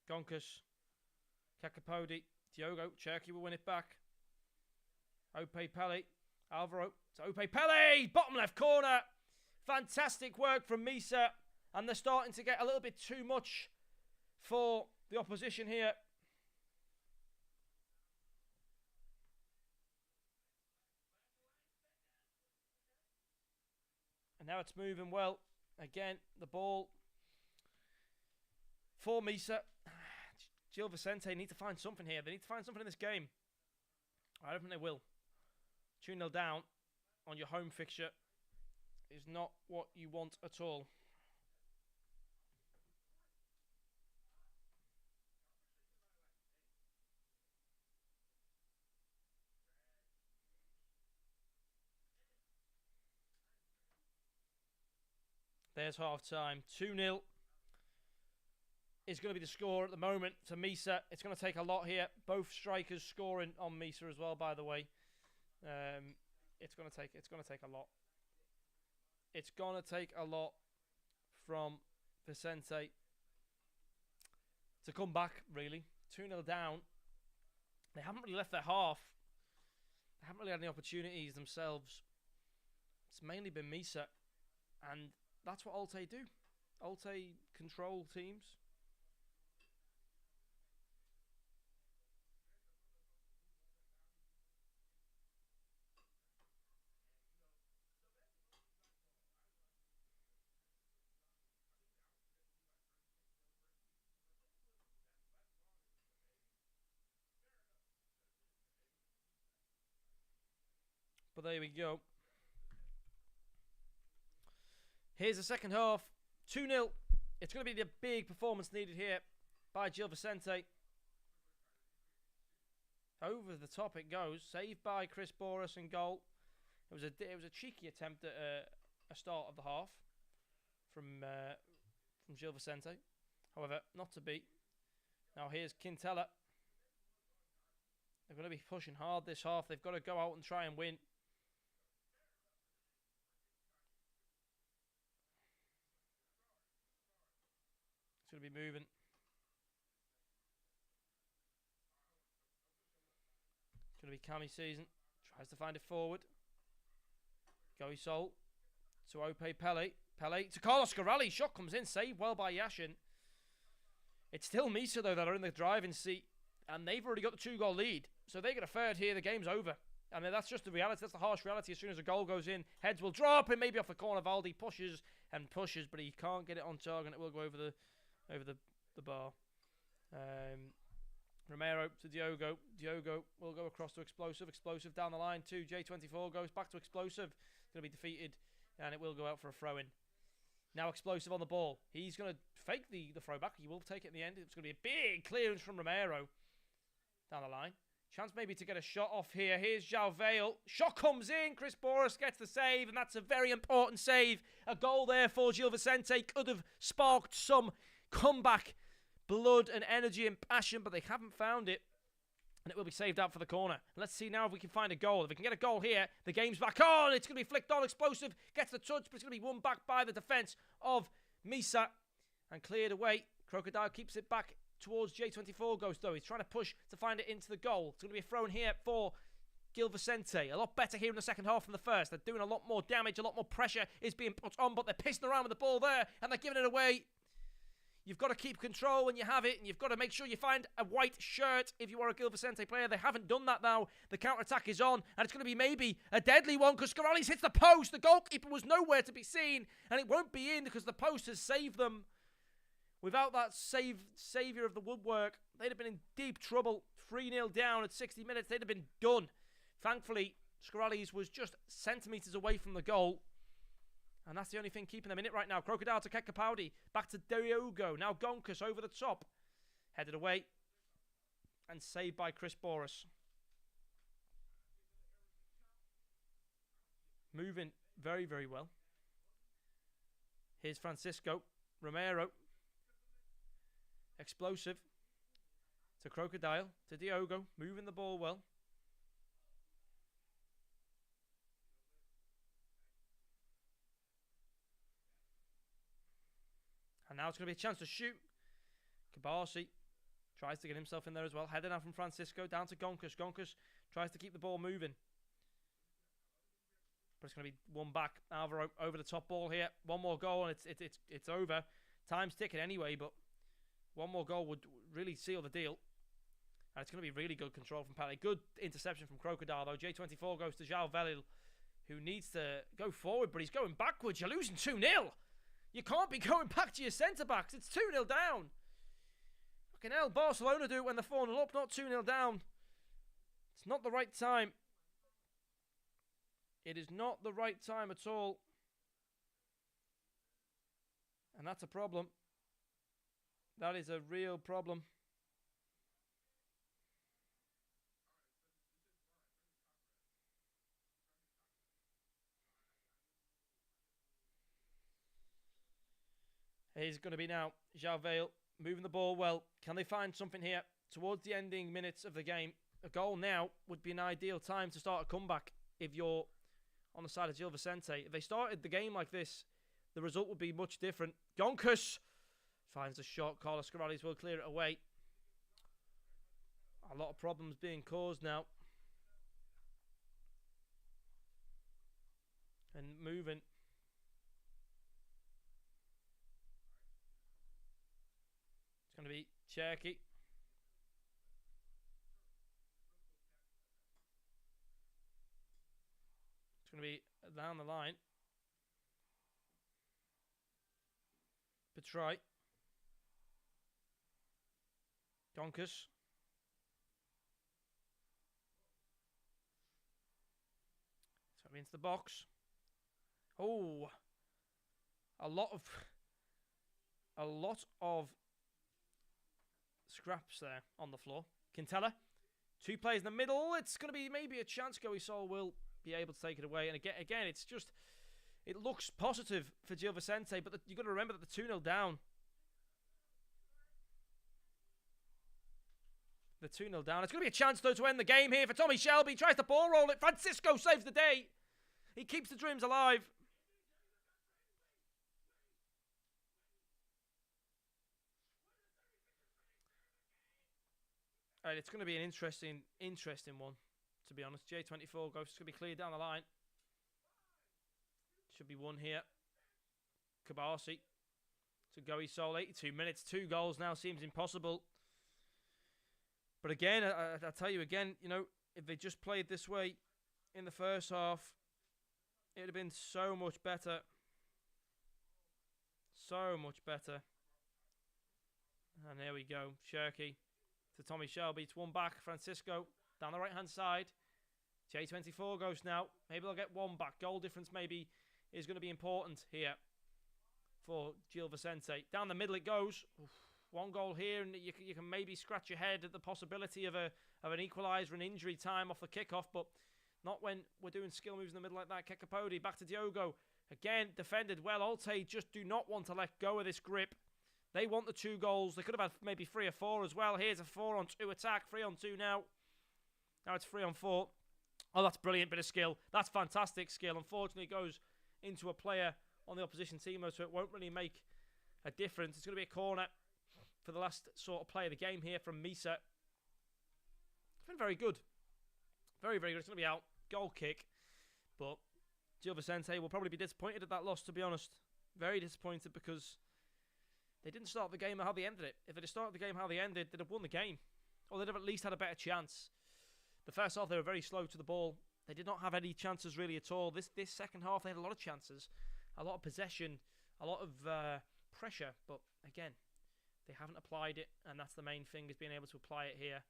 Gonkus. Kakapodi. Diogo. Cherky will win it back. Ope Pele. Alvaro to Ope Pele. Bottom left corner. Fantastic work from MISA. And they're starting to get a little bit too much for the opposition here. now it's moving well. Again, the ball for MISA. Gil Vicente need to find something here. They need to find something in this game. I don't think they will. 2-0 down on your home fixture is not what you want at all. There's half time. 2-0 is going to be the score at the moment to MISA. It's going to take a lot here. Both strikers scoring on MISA as well, by the way. It's going to take a lot. It's going to take a lot from Vicente to come back, really. 2-0 down. They haven't really left their half. They haven't really had any opportunities themselves. It's mainly been MISA, and that's what Alte do. Alte control teams. But there we go. Here's the second half. 2-0. It's going to be the big performance needed here by Gil Vicente. Over the top it goes. Saved by Chris Boris and goal. It was a cheeky attempt at a start of the half from Gil Vicente. However, not to be. Now here's Quintella. They're going to be pushing hard this half. They've got to go out and try and win. It's going to be moving. It's going to be Cami Season. Tries to find it forward. Goey Sol to Ope Pele. Pele to Carlos Scaralli. Shot comes in. Saved well by Yashin. It's still MISA, though, that are in the driving seat. And they've already got the 2-goal lead. So they get a third here. The game's over. I mean, that's just the reality. That's the harsh reality. As soon as a goal goes in, heads will drop. And maybe off the corner, Valdi pushes and pushes. But he can't get it on target. It will go over the bar. Romero to Diogo. Diogo will go across to Explosive. Explosive down the line to J24. Goes back to Explosive. Going to be defeated. And it will go out for a throw-in. Now Explosive on the ball. He's going to fake the throwback. He will take it in the end. It's going to be a big clearance from Romero. Down the line. Chance maybe to get a shot off here. Here's João Vale. Shot comes in. Chris Boris gets the save. And that's a very important save. A goal there for Gil Vicente. Could have sparked some comeback blood and energy and passion, but they haven't found it, and it will be saved out for the corner. Let's see now if we can find a goal. If we can get a goal here, the game's back on. It's going to be flicked on. Explosive gets the touch, but it's going to be won back by the defence of MISA and cleared away. Crocodile keeps it back towards J24 Ghost, though. He's trying to push to find it into the goal. It's going to be a throw in here for Gil Vicente. A lot better here in the second half than the first. They're doing a lot more damage. A lot more pressure is being put on, but they're pissing around with the ball there, and they're giving it away. You've got to keep control when you have it, and you've got to make sure you find a white shirt if you are a Gil Vicente player. They haven't done that now. The counter-attack is on, and it's going to be maybe a deadly one because Scaralli's hits the post. The goalkeeper was nowhere to be seen, and it won't be in because the post has saved them. Without that saviour of the woodwork, they'd have been in deep trouble. 3-0 down at 60 minutes. They'd have been done. Thankfully, Scaralli's was just centimetres away from the goal. And that's the only thing keeping them in it right now. Crocodile to Kekapowdy. Back to Diogo. Now Gonkus over the top. Headed away. And saved by Chris Boris. Moving very, very well. Here's Francisco. Romero. Explosive. To Crocodile. To Diogo. Moving the ball well. And now it's going to be a chance to shoot. Kabasi tries to get himself in there as well. Heading out from Francisco down to Gonkus. Gonkus tries to keep the ball moving. But it's going to be one back. Alvaro over the top ball here. One more goal and it's over. Time's ticking anyway, but one more goal would really seal the deal. And it's going to be really good control from Pele. Good interception from Crocodile though. J24 goes to João Velil, who needs to go forward, but he's going backwards. You're losing 2-0. You can't be going back to your centre-backs. It's 2-0 down. Fucking hell, Barcelona do it when they're 4-0 up, not 2-0 down. It's not the right time. It is not the right time at all. And that's a problem. That is a real problem. He's going to be now Jarvale moving the ball well. Can they find something here towards the ending minutes of the game? A goal now would be an ideal time to start a comeback if you're on the side of Gil Vicente. If they started the game like this, the result would be much different. Goncus finds a shot. Carlos Corrales will clear it away. A lot of problems being caused now. And moving. It's going to be Cherky. It's going to be down the line. Petrai. Goncus. So into the box. Oh, a lot of scraps there on the floor. Quintella, two players in the middle. It's going to be maybe a chance. Goey Sol will be able to take it away. And again, it's just, it looks positive for Gil Vicente, but you've got to remember that the 2-0 down. The 2-0 down. It's going to be a chance, though, to end the game here for Tommy Shelby. Tries to ball roll it. Francisco saves the day. He keeps the dreams alive. All right, it's going to be an interesting one, to be honest. J24 goes to be cleared down the line. Should be one here. Kabasi to Goey Sol. 82 minutes, 2 goals now seems impossible. But again, I tell you again, you know, if they just played this way in the first half, it would have been so much better. So much better. And there we go. Cherky to Tommy Shelby. It's one back. Francisco down the right-hand side. J24 goes now. Maybe they'll get one back. Goal difference maybe is going to be important here for Gil Vicente. Down the middle it goes. Oof. One goal here, and you can maybe scratch your head at the possibility of an equaliser and injury time off the kickoff, but not when we're doing skill moves in the middle like that. Kekapodi back to Diogo. Again, defended well. Alte just do not want to let go of this grip. They want the 2 goals. They could have had maybe 3 or 4 as well. Here's a 4-on-2 attack. 3-on-2 now. Now it's 3-on-4. Oh, that's brilliant bit of skill. That's fantastic skill. Unfortunately, it goes into a player on the opposition team, so it won't really make a difference. It's going to be a corner for the last sort of play of the game here from MISA. It's been very good. Very, very good. It's going to be out. Goal kick. But Gil Vicente will probably be disappointed at that loss, to be honest. Very disappointed because they didn't start the game how they ended it. If they'd have started the game how they ended, they'd have won the game. Or they'd have at least had a better chance. The first half, they were very slow to the ball. They did not have any chances really at all. This second half, they had a lot of chances. A lot of possession. A lot of pressure. But again, they haven't applied it. And that's the main thing, is being able to apply it here.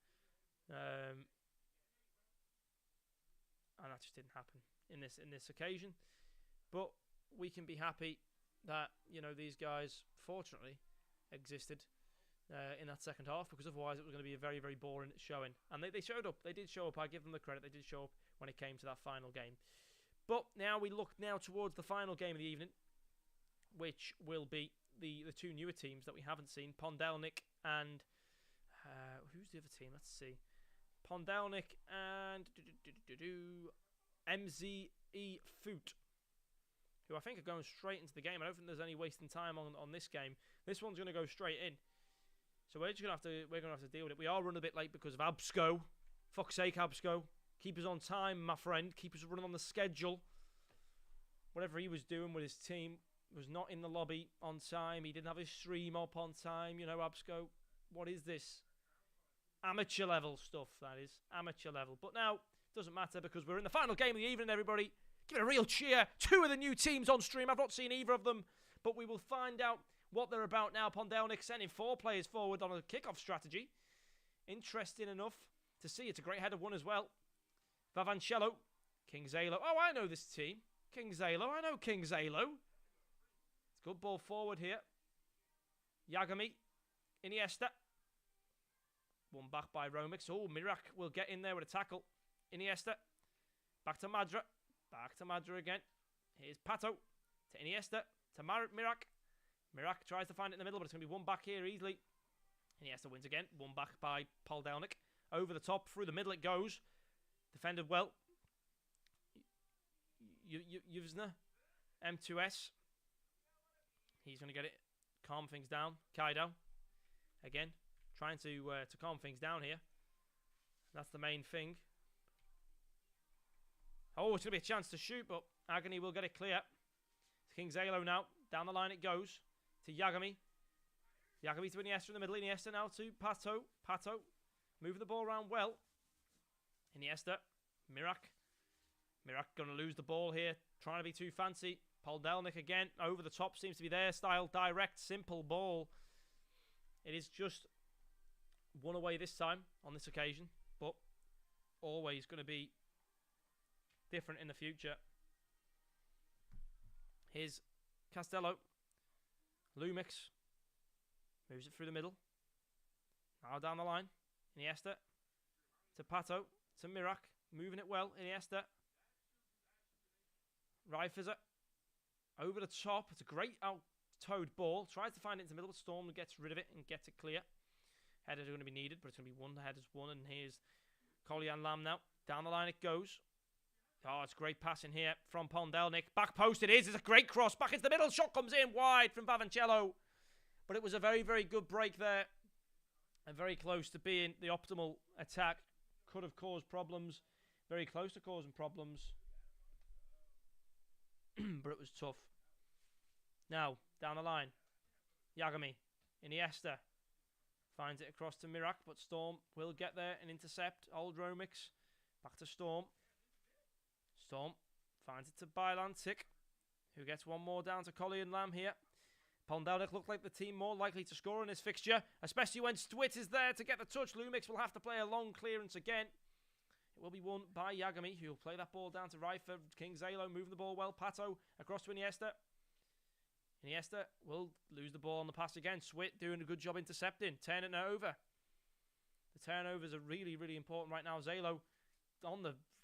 And that just didn't happen in this occasion. But we can be happy that, you know, these guys fortunately existed in that second half, because otherwise it was going to be a very, very boring showing. And they showed up. They did show up. I give them the credit. They did show up when it came to that final game. But now we look now towards the final game of the evening, which will be the 2 newer teams that we haven't seen. Ponedelnik and who's the other team? Let's see. Ponedelnik and MzEfoot, who I think are going straight into the game. I don't think there's any wasting time on this game. This one's going to go straight in. So we're gonna have to deal with it. We are running a bit late because of Absco. Fuck's sake, Absco. Keep us on time, my friend. Keep us running on the schedule. Whatever he was doing with his team was not in the lobby on time. He didn't have his stream up on time. You know, Absco, what is this? Amateur level stuff, that is. Amateur level. But now, it doesn't matter because we're in the final game of the evening, everybody. Give it a real cheer. 2 of the new teams on stream. I've not seen either of them, but we will find out what they're about now. Ponedelnik sending 4 players forward on a kickoff strategy. Interesting enough to see. It's a great header one as well. Vicentello. King Zalo. Oh, I know this team. King Zalo. I know King Zalo. It's good ball forward here. Yagami. Iniesta. One back by Romix. Oh, Mirak will get in there with a tackle. Iniesta. Back to Madra. Back to Madra again. Here's Pato. To Iniesta. To Mirak. Mirak tries to find it in the middle, but it's going to be one back here easily. Iniesta wins again. One back by Ponedelnik. Over the top. Through the middle it goes. Defended well. Yuvsna. M2S. He's going to get it. Calm things down. Kaido. Again. Trying to calm things down here. That's the main thing. Oh, it's going to be a chance to shoot, but Agony will get it clear. It's King Zalo now. Down the line it goes. To Yagami. Yagami to Iniesta in the middle. Iniesta now to Pato. Pato. Moving the ball around well. Iniesta. Mirak. Mirak going to lose the ball here. Trying to be too fancy. Ponedelnik again. Over the top seems to be their style. Direct, simple ball. It is just one away this time on this occasion, but always going to be different in the future. Here's Castello. Lumix moves it through the middle. Now down the line. Iniesta to Pato to Mirak. Moving it well. Iniesta. Reifizer over the top. It's a great out-toed ball. Tries to find it in the middle, but Storm gets rid of it and gets it clear. Headers are going to be needed, but it's going to be one. The headers one, and here's Kolian Lam now. Down the line it goes. Oh, it's great passing here from Ponedelnik. Back post it is. It's a great cross. Back into the middle. Shot comes in wide from Vicentello. But it was a very, very good break there. And very close to being the optimal attack. Could have caused problems. Very close to causing problems. But it was tough. Now, down the line. Yagami. Iniesta. Finds it across to Mirak, but Storm will get there and intercept. Old Romix. Back to Storm. Storm finds it to Bailantic, who gets one more down to Collie and Lamb here. Ponedelnik looked like the team more likely to score in this fixture, especially when Stwit is there to get the touch. Lumix will have to play a long clearance again. It will be won by Yagami, who will play that ball down to Rifer. King Zalo moving the ball well. Pato across to Iniesta. Iniesta will lose the ball on the pass again. Swit doing a good job intercepting. Turning it over. The turnovers are really, really important right now. Zalo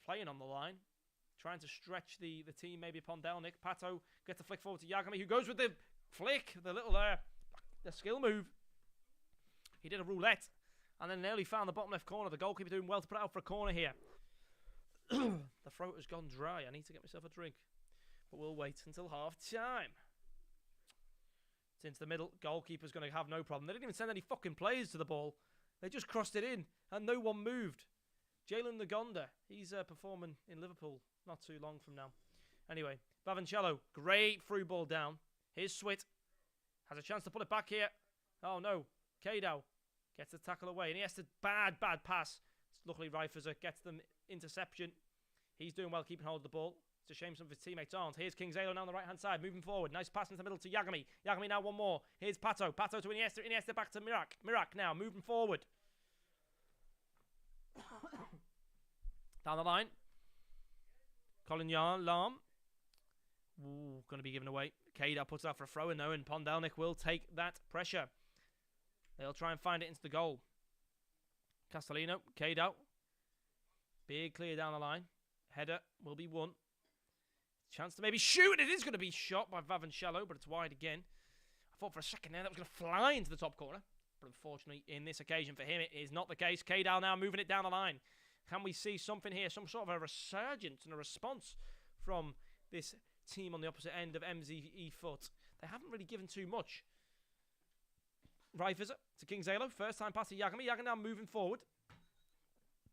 playing on the line. Trying to stretch the team, maybe Ponedelnik. Pato gets the flick forward to Yagami, who goes with the flick. The little the skill move. He did a roulette. And then nearly found the bottom left corner. The goalkeeper doing well to put it out for a corner here. The throat has gone dry. I need to get myself a drink. But we'll wait until half time. It's into the middle. Goalkeeper's going to have no problem. They didn't even send any fucking players to the ball. They just crossed it in. And no one moved. Jalen Nagonda. He's performing in Liverpool not too long from now. Anyway, Vicentello. Great through ball down. Here's Swit. Has a chance to put it back here. Oh no. Kado. Gets the tackle away. And he has to bad pass. Luckily, Reiferzer gets the interception. He's doing well keeping hold of the ball. It's a shame some of his teammates aren't. Here's King Zalo now on the right-hand side. Moving forward. Nice pass into the middle to Yagami. Yagami now one more. Here's Pato. Pato to Iniesta. Iniesta back to Mirak. Mirak now moving forward. Down the line. Colin Lam. Ooh, going to be given away. Kado puts it out for a throw in though, and Ponedelnik will take that pressure. They'll try and find it into the goal. Castellino, Kado. Big clear down the line. Header will be won. Chance to maybe shoot. It is going to be shot by Vicentello, but it's wide again. I thought for a second there that was going to fly into the top corner. But unfortunately, in this occasion for him, it is not the case. Kado now moving it down the line. Can we see something here? Some sort of a resurgence and a response from this team on the opposite end of MzEfoot. They haven't really given too much. Reifizer to King Zalo. First time pass to Yagami. Yagami now moving forward.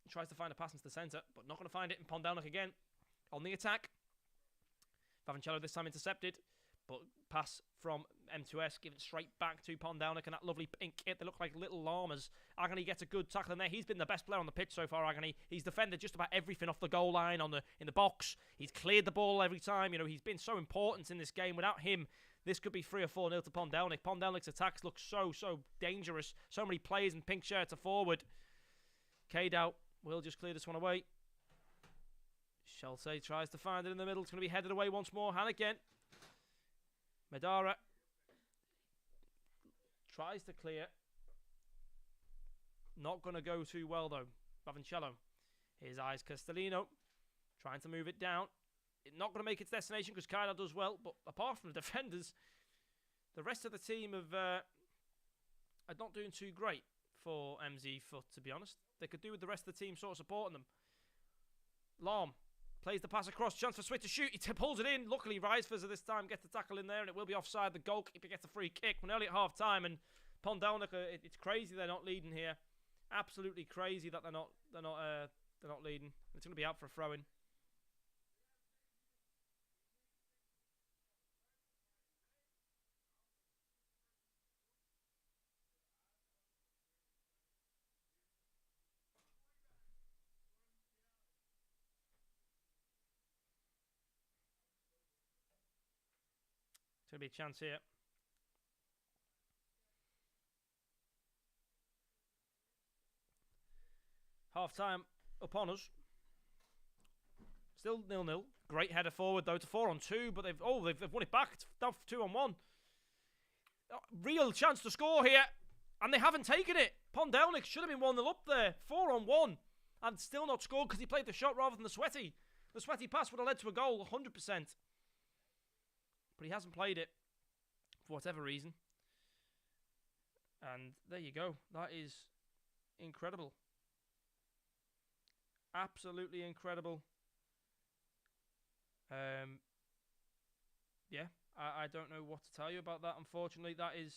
He tries to find a pass into the centre, but not going to find it. And Ponedelnik again on the attack. Vicentello this time intercepted, But pass from M2S, given straight back to Ponedelnik, and that lovely pink kit. They look like little llamas. Agony gets a good tackle in there. He's been the best player on the pitch so far, Agony. He's defended just about everything off the goal line, in the box. He's cleared the ball every time. You know, he's been so important in this game. Without him, this could be 3 or 4-0 to Ponedelnik. Ponedelnik's attacks look so dangerous. So many players in pink shirts are forward. Kadow will just clear this one away. Chelsea tries to find it in the middle. It's going to be headed away once more. Han again. Medara tries to clear. Not going to go too well, though. Bavancello. Here's Eyes Castellino. Trying to move it down. Not going to make its destination because Kadow does well. But apart from the defenders, the rest of the team are not doing too great for MzEfoot, to be honest. They could do with the rest of the team sort of supporting them. Larm plays the pass across. Chance for Swift to shoot. He pulls it in. Luckily, Reisfers this time gets the tackle in there, and it will be offside. The goalkeeper gets a free kick. We're nearly at half time, and Ponedelnik, it's crazy they're not leading here. Absolutely crazy that they're not leading. It's going to be out for a throw-in. Going to be a chance here. Half time upon us. Still 0-0. Great header forward though to 4-on-2, but they've won it back. It's down 2-on-1. Real chance to score here, and they haven't taken it. Ponedelnik should have been 1-0 up there. 4-on-1, and still not scored because he played the shot rather than the sweaty. The sweaty pass would have led to a goal, 100%. But he hasn't played it for whatever reason. And there you go. That is incredible. Absolutely incredible. Yeah, I don't know what to tell you about that, unfortunately. That is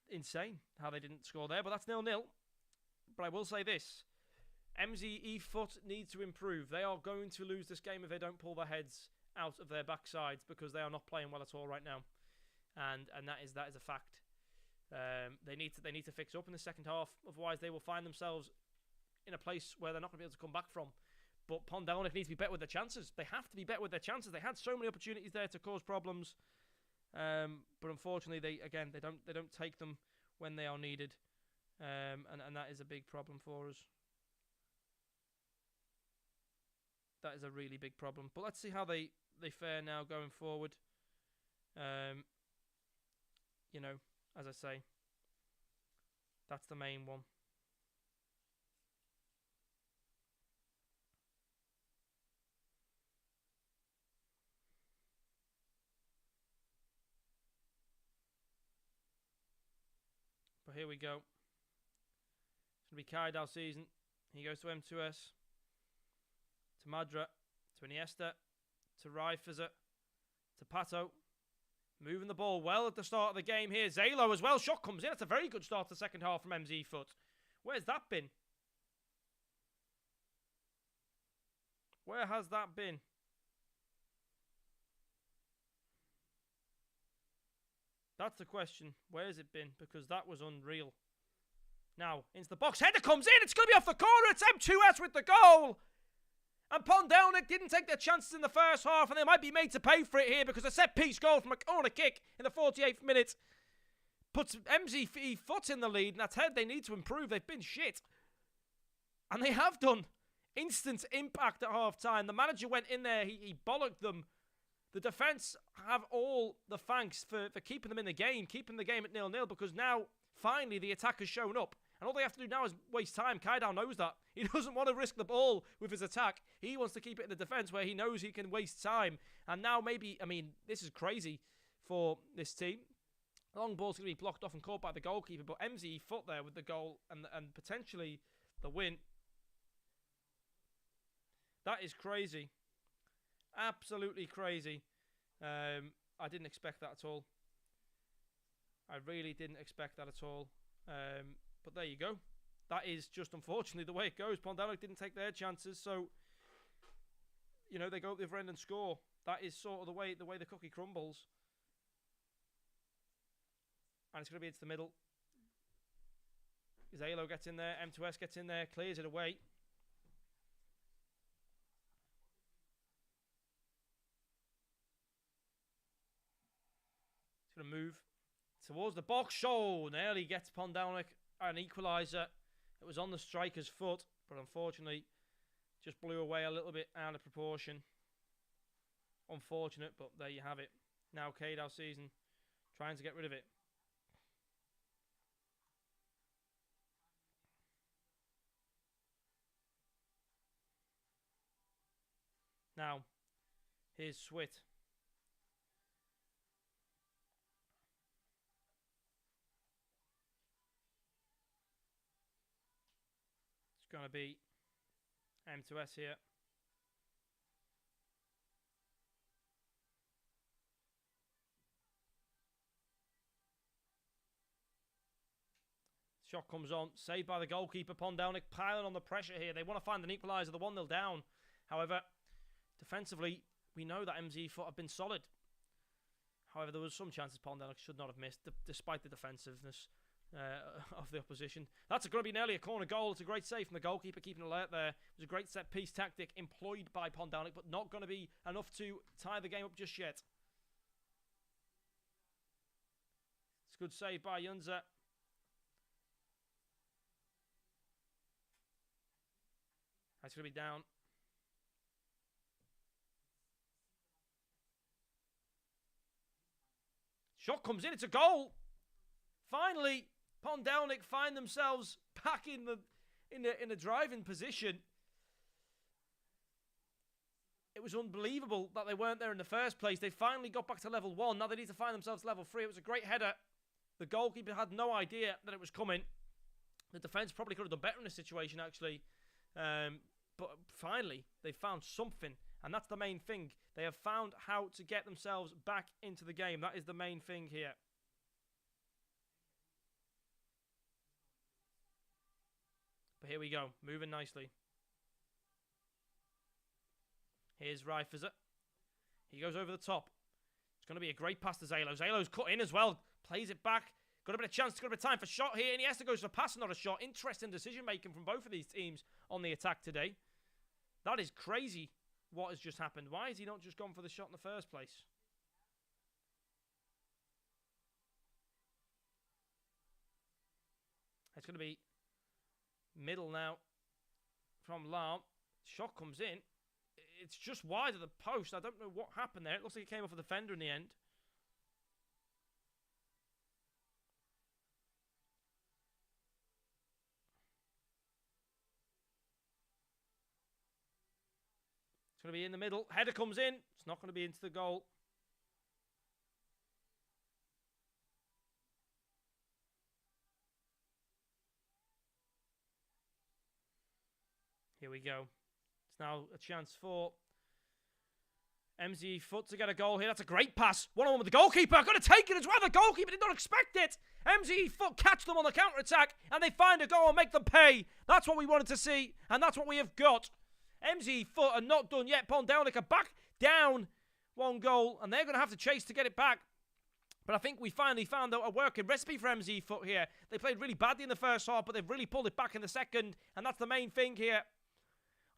insane how they didn't score there. But that's 0-0. But I will say this. MzEfoot need to improve. They are going to lose this game if they don't pull their heads out of their backsides, because they are not playing well at all right now, and that is a fact. They need to fix up in the second half, otherwise they will find themselves in a place where they're not going to be able to come back from. But Ponedelnik needs to be better with their chances. They have to be better with their chances. They had so many opportunities there to cause problems, but unfortunately they don't take them when they are needed, and that is a big problem for us. That is a really big problem. But let's see how they fare now going forward. You know, as I say, that's the main one. But here we go. It's going to be Kaidal season. He goes to M2S. To Madra, to Iniesta, to Reifers, to Pato. Moving the ball well at the start of the game here. Zalo as well. Shot comes in. It's a very good start to the second half from MzEfoot. Where's that been? Where has that been? That's the question. Where has it been? Because that was unreal. Now, into the box. Header comes in. It's going to be off the corner. It's M2S with the goal. And Ponedelnik didn't take their chances in the first half, and they might be made to pay for it here because a set-piece goal from a corner kick in the 48th minute puts MzEfoot in the lead, and that's how they need to improve. They've been shit. And they have done. Instant impact at half-time. The manager went in there, he bollocked them. The defence have all the thanks for keeping them in the game, keeping the game at 0-0, because now, finally, the attack has shown up. And all they have to do now is waste time. Kaidal knows that. He doesn't want to risk the ball with his attack. He wants to keep it in the defence where he knows he can waste time. And now maybe, I mean, this is crazy for this team. The long ball's going to be blocked off and caught by the goalkeeper. But MzEfoot there with the goal and potentially the win. That is crazy. Absolutely crazy. I didn't expect that at all. I really didn't expect that at all. But there you go. That is just unfortunately the way it goes. Ponedelnik didn't take their chances, so you know they go up the other end and score. that is sort of the way the cookie crumbles. And it's going to be into the middle. Zalo gets in there, M2S gets in there, clears it away. It's going to move towards the box. Show nearly gets Ponedelnik an equaliser. It was on the striker's foot, but unfortunately just blew away a little bit out of proportion. Unfortunate, but there you have it. Now Kadow season trying to get rid of it. Now, here's Swit. It's going to be M2S here. Shot comes on, saved by the goalkeeper. Ponedelnik piling on the pressure here. They want to find an equaliser, the 1-0 down. However, defensively, we know that MzEfoot have been solid. However, there was some chances Ponedelnik should not have missed, despite the defensiveness of the opposition. That's going to be nearly a corner goal. It's a great save from the goalkeeper, keeping alert there. It was a great set-piece tactic employed by Ponedelnik, but not going to be enough to tie the game up just yet. It's a good save by Yunza. That's going to be down. Shot comes in. It's a goal. Finally, Ponedelnik find themselves back in the driving position. It was unbelievable that they weren't there in the first place. They finally got back to level 1. Now they need to find themselves level 3. It was a great header. The goalkeeper had no idea that it was coming. The defence probably could have done better in this situation, actually. But finally, they found something. And that's the main thing. They have found how to get themselves back into the game. That is the main thing here. But here we go. Moving nicely. Here's Reiferzer. He goes over the top. It's going to be a great pass to Zalo. Zalo's cut in as well. Plays it back. Got a bit of chance. Got a bit of time for shot here. Iniesta goes for a pass, not a shot. Interesting decision making from both of these teams on the attack today. That is crazy what has just happened. Why has he not just gone for the shot in the first place? It's going to be middle now from Lam. Shot comes in. It's just wide of the post. I don't know what happened there. It looks like it came off a defender in the end. It's going to be in the middle. Header comes in. It's not going to be into the goal. Here we go. It's now a chance for MzEfoot to get a goal here. That's a great pass. 1-on-1 with the goalkeeper. Got to take it as well. The goalkeeper did not expect it. MzEfoot catch them on the counter-attack, and they find a goal and make them pay. That's what we wanted to see, and that's what we have got. MzEfoot are not done yet. Ponedelnik are back down 1 goal, and they're going to have to chase to get it back. But I think we finally found a working recipe for MzEfoot here. They played really badly in the first half, but they've really pulled it back in the second, and that's the main thing here.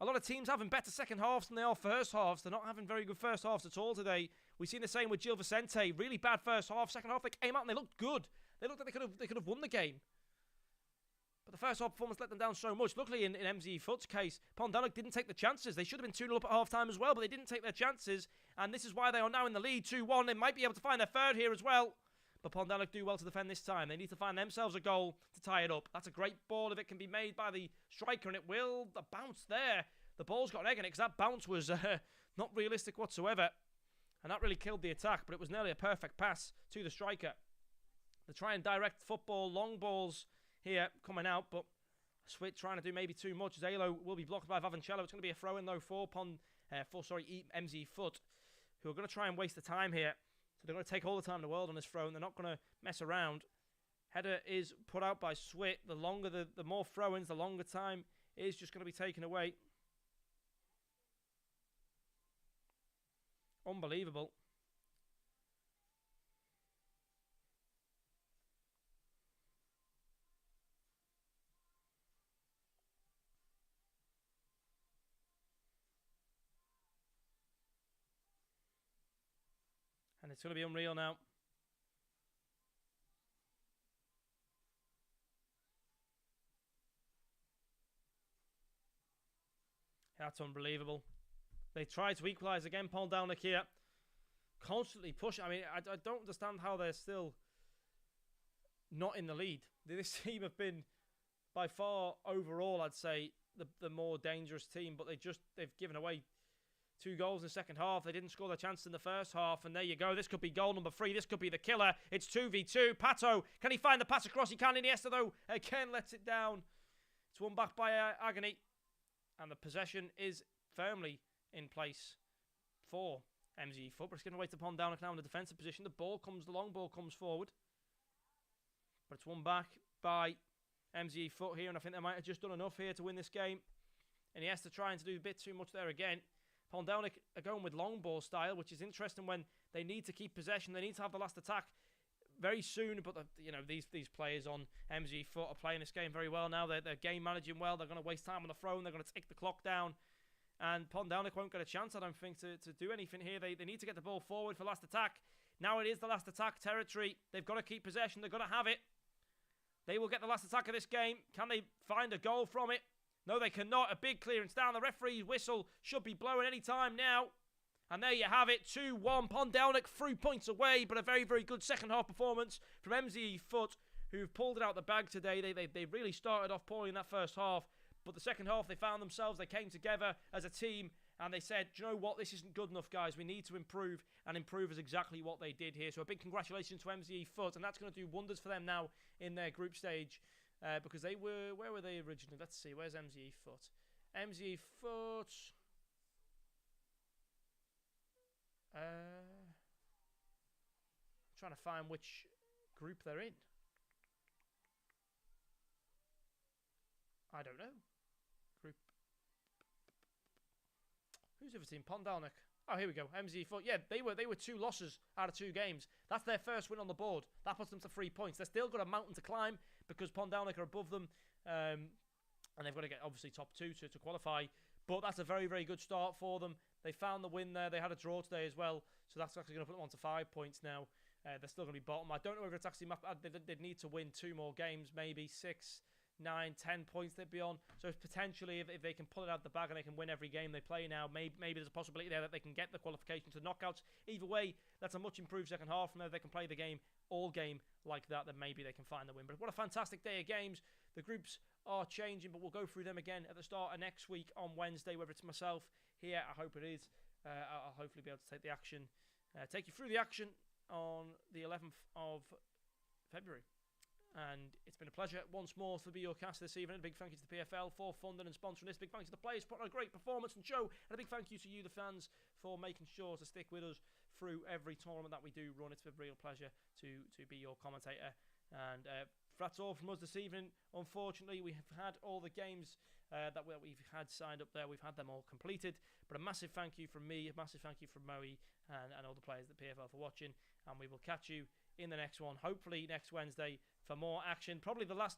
A lot of teams having better second halves than they are first halves. They're not having very good first halves at all today. We've seen the same with Vicente. Really bad first half. Second half, they came out and they looked good. They looked like they could have won the game. But the first half performance let them down so much. Luckily, in MzEfoot's case, Ponedelnik didn't take the chances. They should have been 2-0 up at half-time as well, but they didn't take their chances. And this is why they are now in the lead, 2-1. They might be able to find their third here as well. But Ponedelnik do well to defend this time. They need to find themselves a goal to tie it up. That's a great ball if it can be made by the striker, and it will. The bounce there. The ball's got an egg in it because that bounce was not realistic whatsoever. And that really killed the attack, but it was nearly a perfect pass to the striker. They try and direct football, long balls here coming out, but Swit trying to do maybe too much. Zalo will be blocked by Vavancello. It's going to be a throw-in though for MzEfoot, who are going to try and waste the time here. So they're going to take all the time in the world on this throw, and they're not going to mess around. Header is put out by Swit. The longer, the more throw-ins, the longer time is just going to be taken away. Unbelievable. And it's going to be unreal now. That's unbelievable. They tried to equalise again. Ponedelnik here. Constantly pushing. I mean, I don't understand how they're still not in the lead. This team have been, by far, overall, I'd say, the more dangerous team. But they've given away 2 goals in the second half. They didn't score their chances in the first half. And there you go. This could be goal number 3. This could be the killer. It's 2v2. Pato, can he find the pass across? He can. Iniesta, though, again lets it down. It's won back by Agony. And the possession is firmly in place for MzEfoot. But it's going to wait upon Ponedelnik now in the defensive position. The long ball comes forward. But it's won back by MzEfoot here. And I think they might have just done enough here to win this game. And Iniesta trying to do a bit too much there again. Ponedelnik are going with long ball style, which is interesting when they need to keep possession. They need to have the last attack very soon. But these players on MzEfoot are playing this game very well now. They're game managing well. They're going to waste time on the throne. They're going to tick the clock down. And Ponedelnik won't get a chance, I don't think, to do anything here. They need to get the ball forward for last attack. Now it is the last attack territory. They've got to keep possession. They've got to have it. They will get the last attack of this game. Can they find a goal from it? No, they cannot. A big clearance down. The referee's whistle should be blowing any time now. And there you have it. 2-1. Ponedelnik 3 points away, but a very, very good second half performance from MzEfoot, who've pulled it out the bag today. They really started off poorly in that first half, but the second half they found themselves. They came together as a team, and they said, do you know what? This isn't good enough, guys. We need to improve, and improve is exactly what they did here. So a big congratulations to MzEfoot, and that's going to do wonders for them now in their group stage. Because they were, where were they originally? Let's see, where's MzEfoot? MzEfoot. Trying to find which group they're in. I don't know. Group. Who's the other team? Ponedelnik. Oh, here we go. MzEfoot. Yeah, they were 2 losses out of 2 games. That's their first win on the board. That puts them to 3 points. They're still got a mountain to climb because Ponedelnik are above them. And they've got to get, obviously, top 2 to qualify. But that's a very, very good start for them. They found the win there. They had a draw today as well. So that's actually going to put them on to 5 points now. They're still going to be bottom. I don't know if it's actually... They'd need to win 2 more games, maybe 6, 9, 10 points they'd be on. So potentially, if they can pull it out the bag and they can win every game they play now, maybe there's a possibility there that they can get the qualification to knockouts. Either way, that's a much improved second half. From there, they can play the game all game like that, then maybe they can find the win. But what a fantastic day of games. The groups are changing, but we'll go through them again at the start of next week on Wednesday, whether it's myself here, I hope it is. I'll hopefully be able to take the action, take you through the action on the 11th of February. And it's been a pleasure once more to be your cast this evening. A big thank you to the PFL for funding and sponsoring this. Big thank you to the players for putting on a great performance and show. And a big thank you to you, the fans, for making sure to stick with us through every tournament that we do run. It's a real pleasure to be your commentator. And that's all from us this evening. Unfortunately, we have had all the games that we've had signed up there. We've had them all completed. But a massive thank you from me, a massive thank you from Moe and all the players at the PFL for watching. And we will catch you in the next one, hopefully next Wednesday, for more action. Probably the last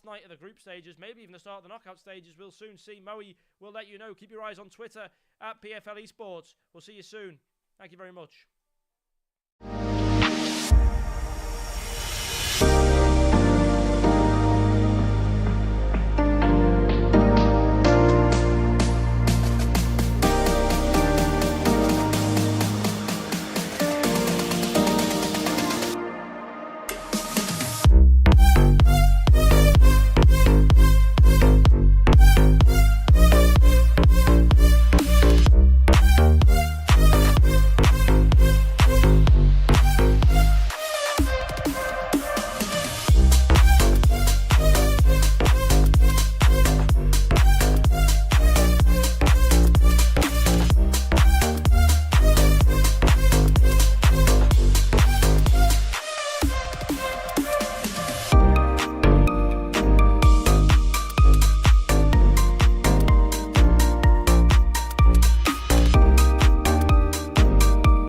night of the group stages, maybe even the start of the knockout stages. We'll soon see. Moe will let you know. Keep your eyes on Twitter at PFL Esports. We'll see you soon. Thank you very much.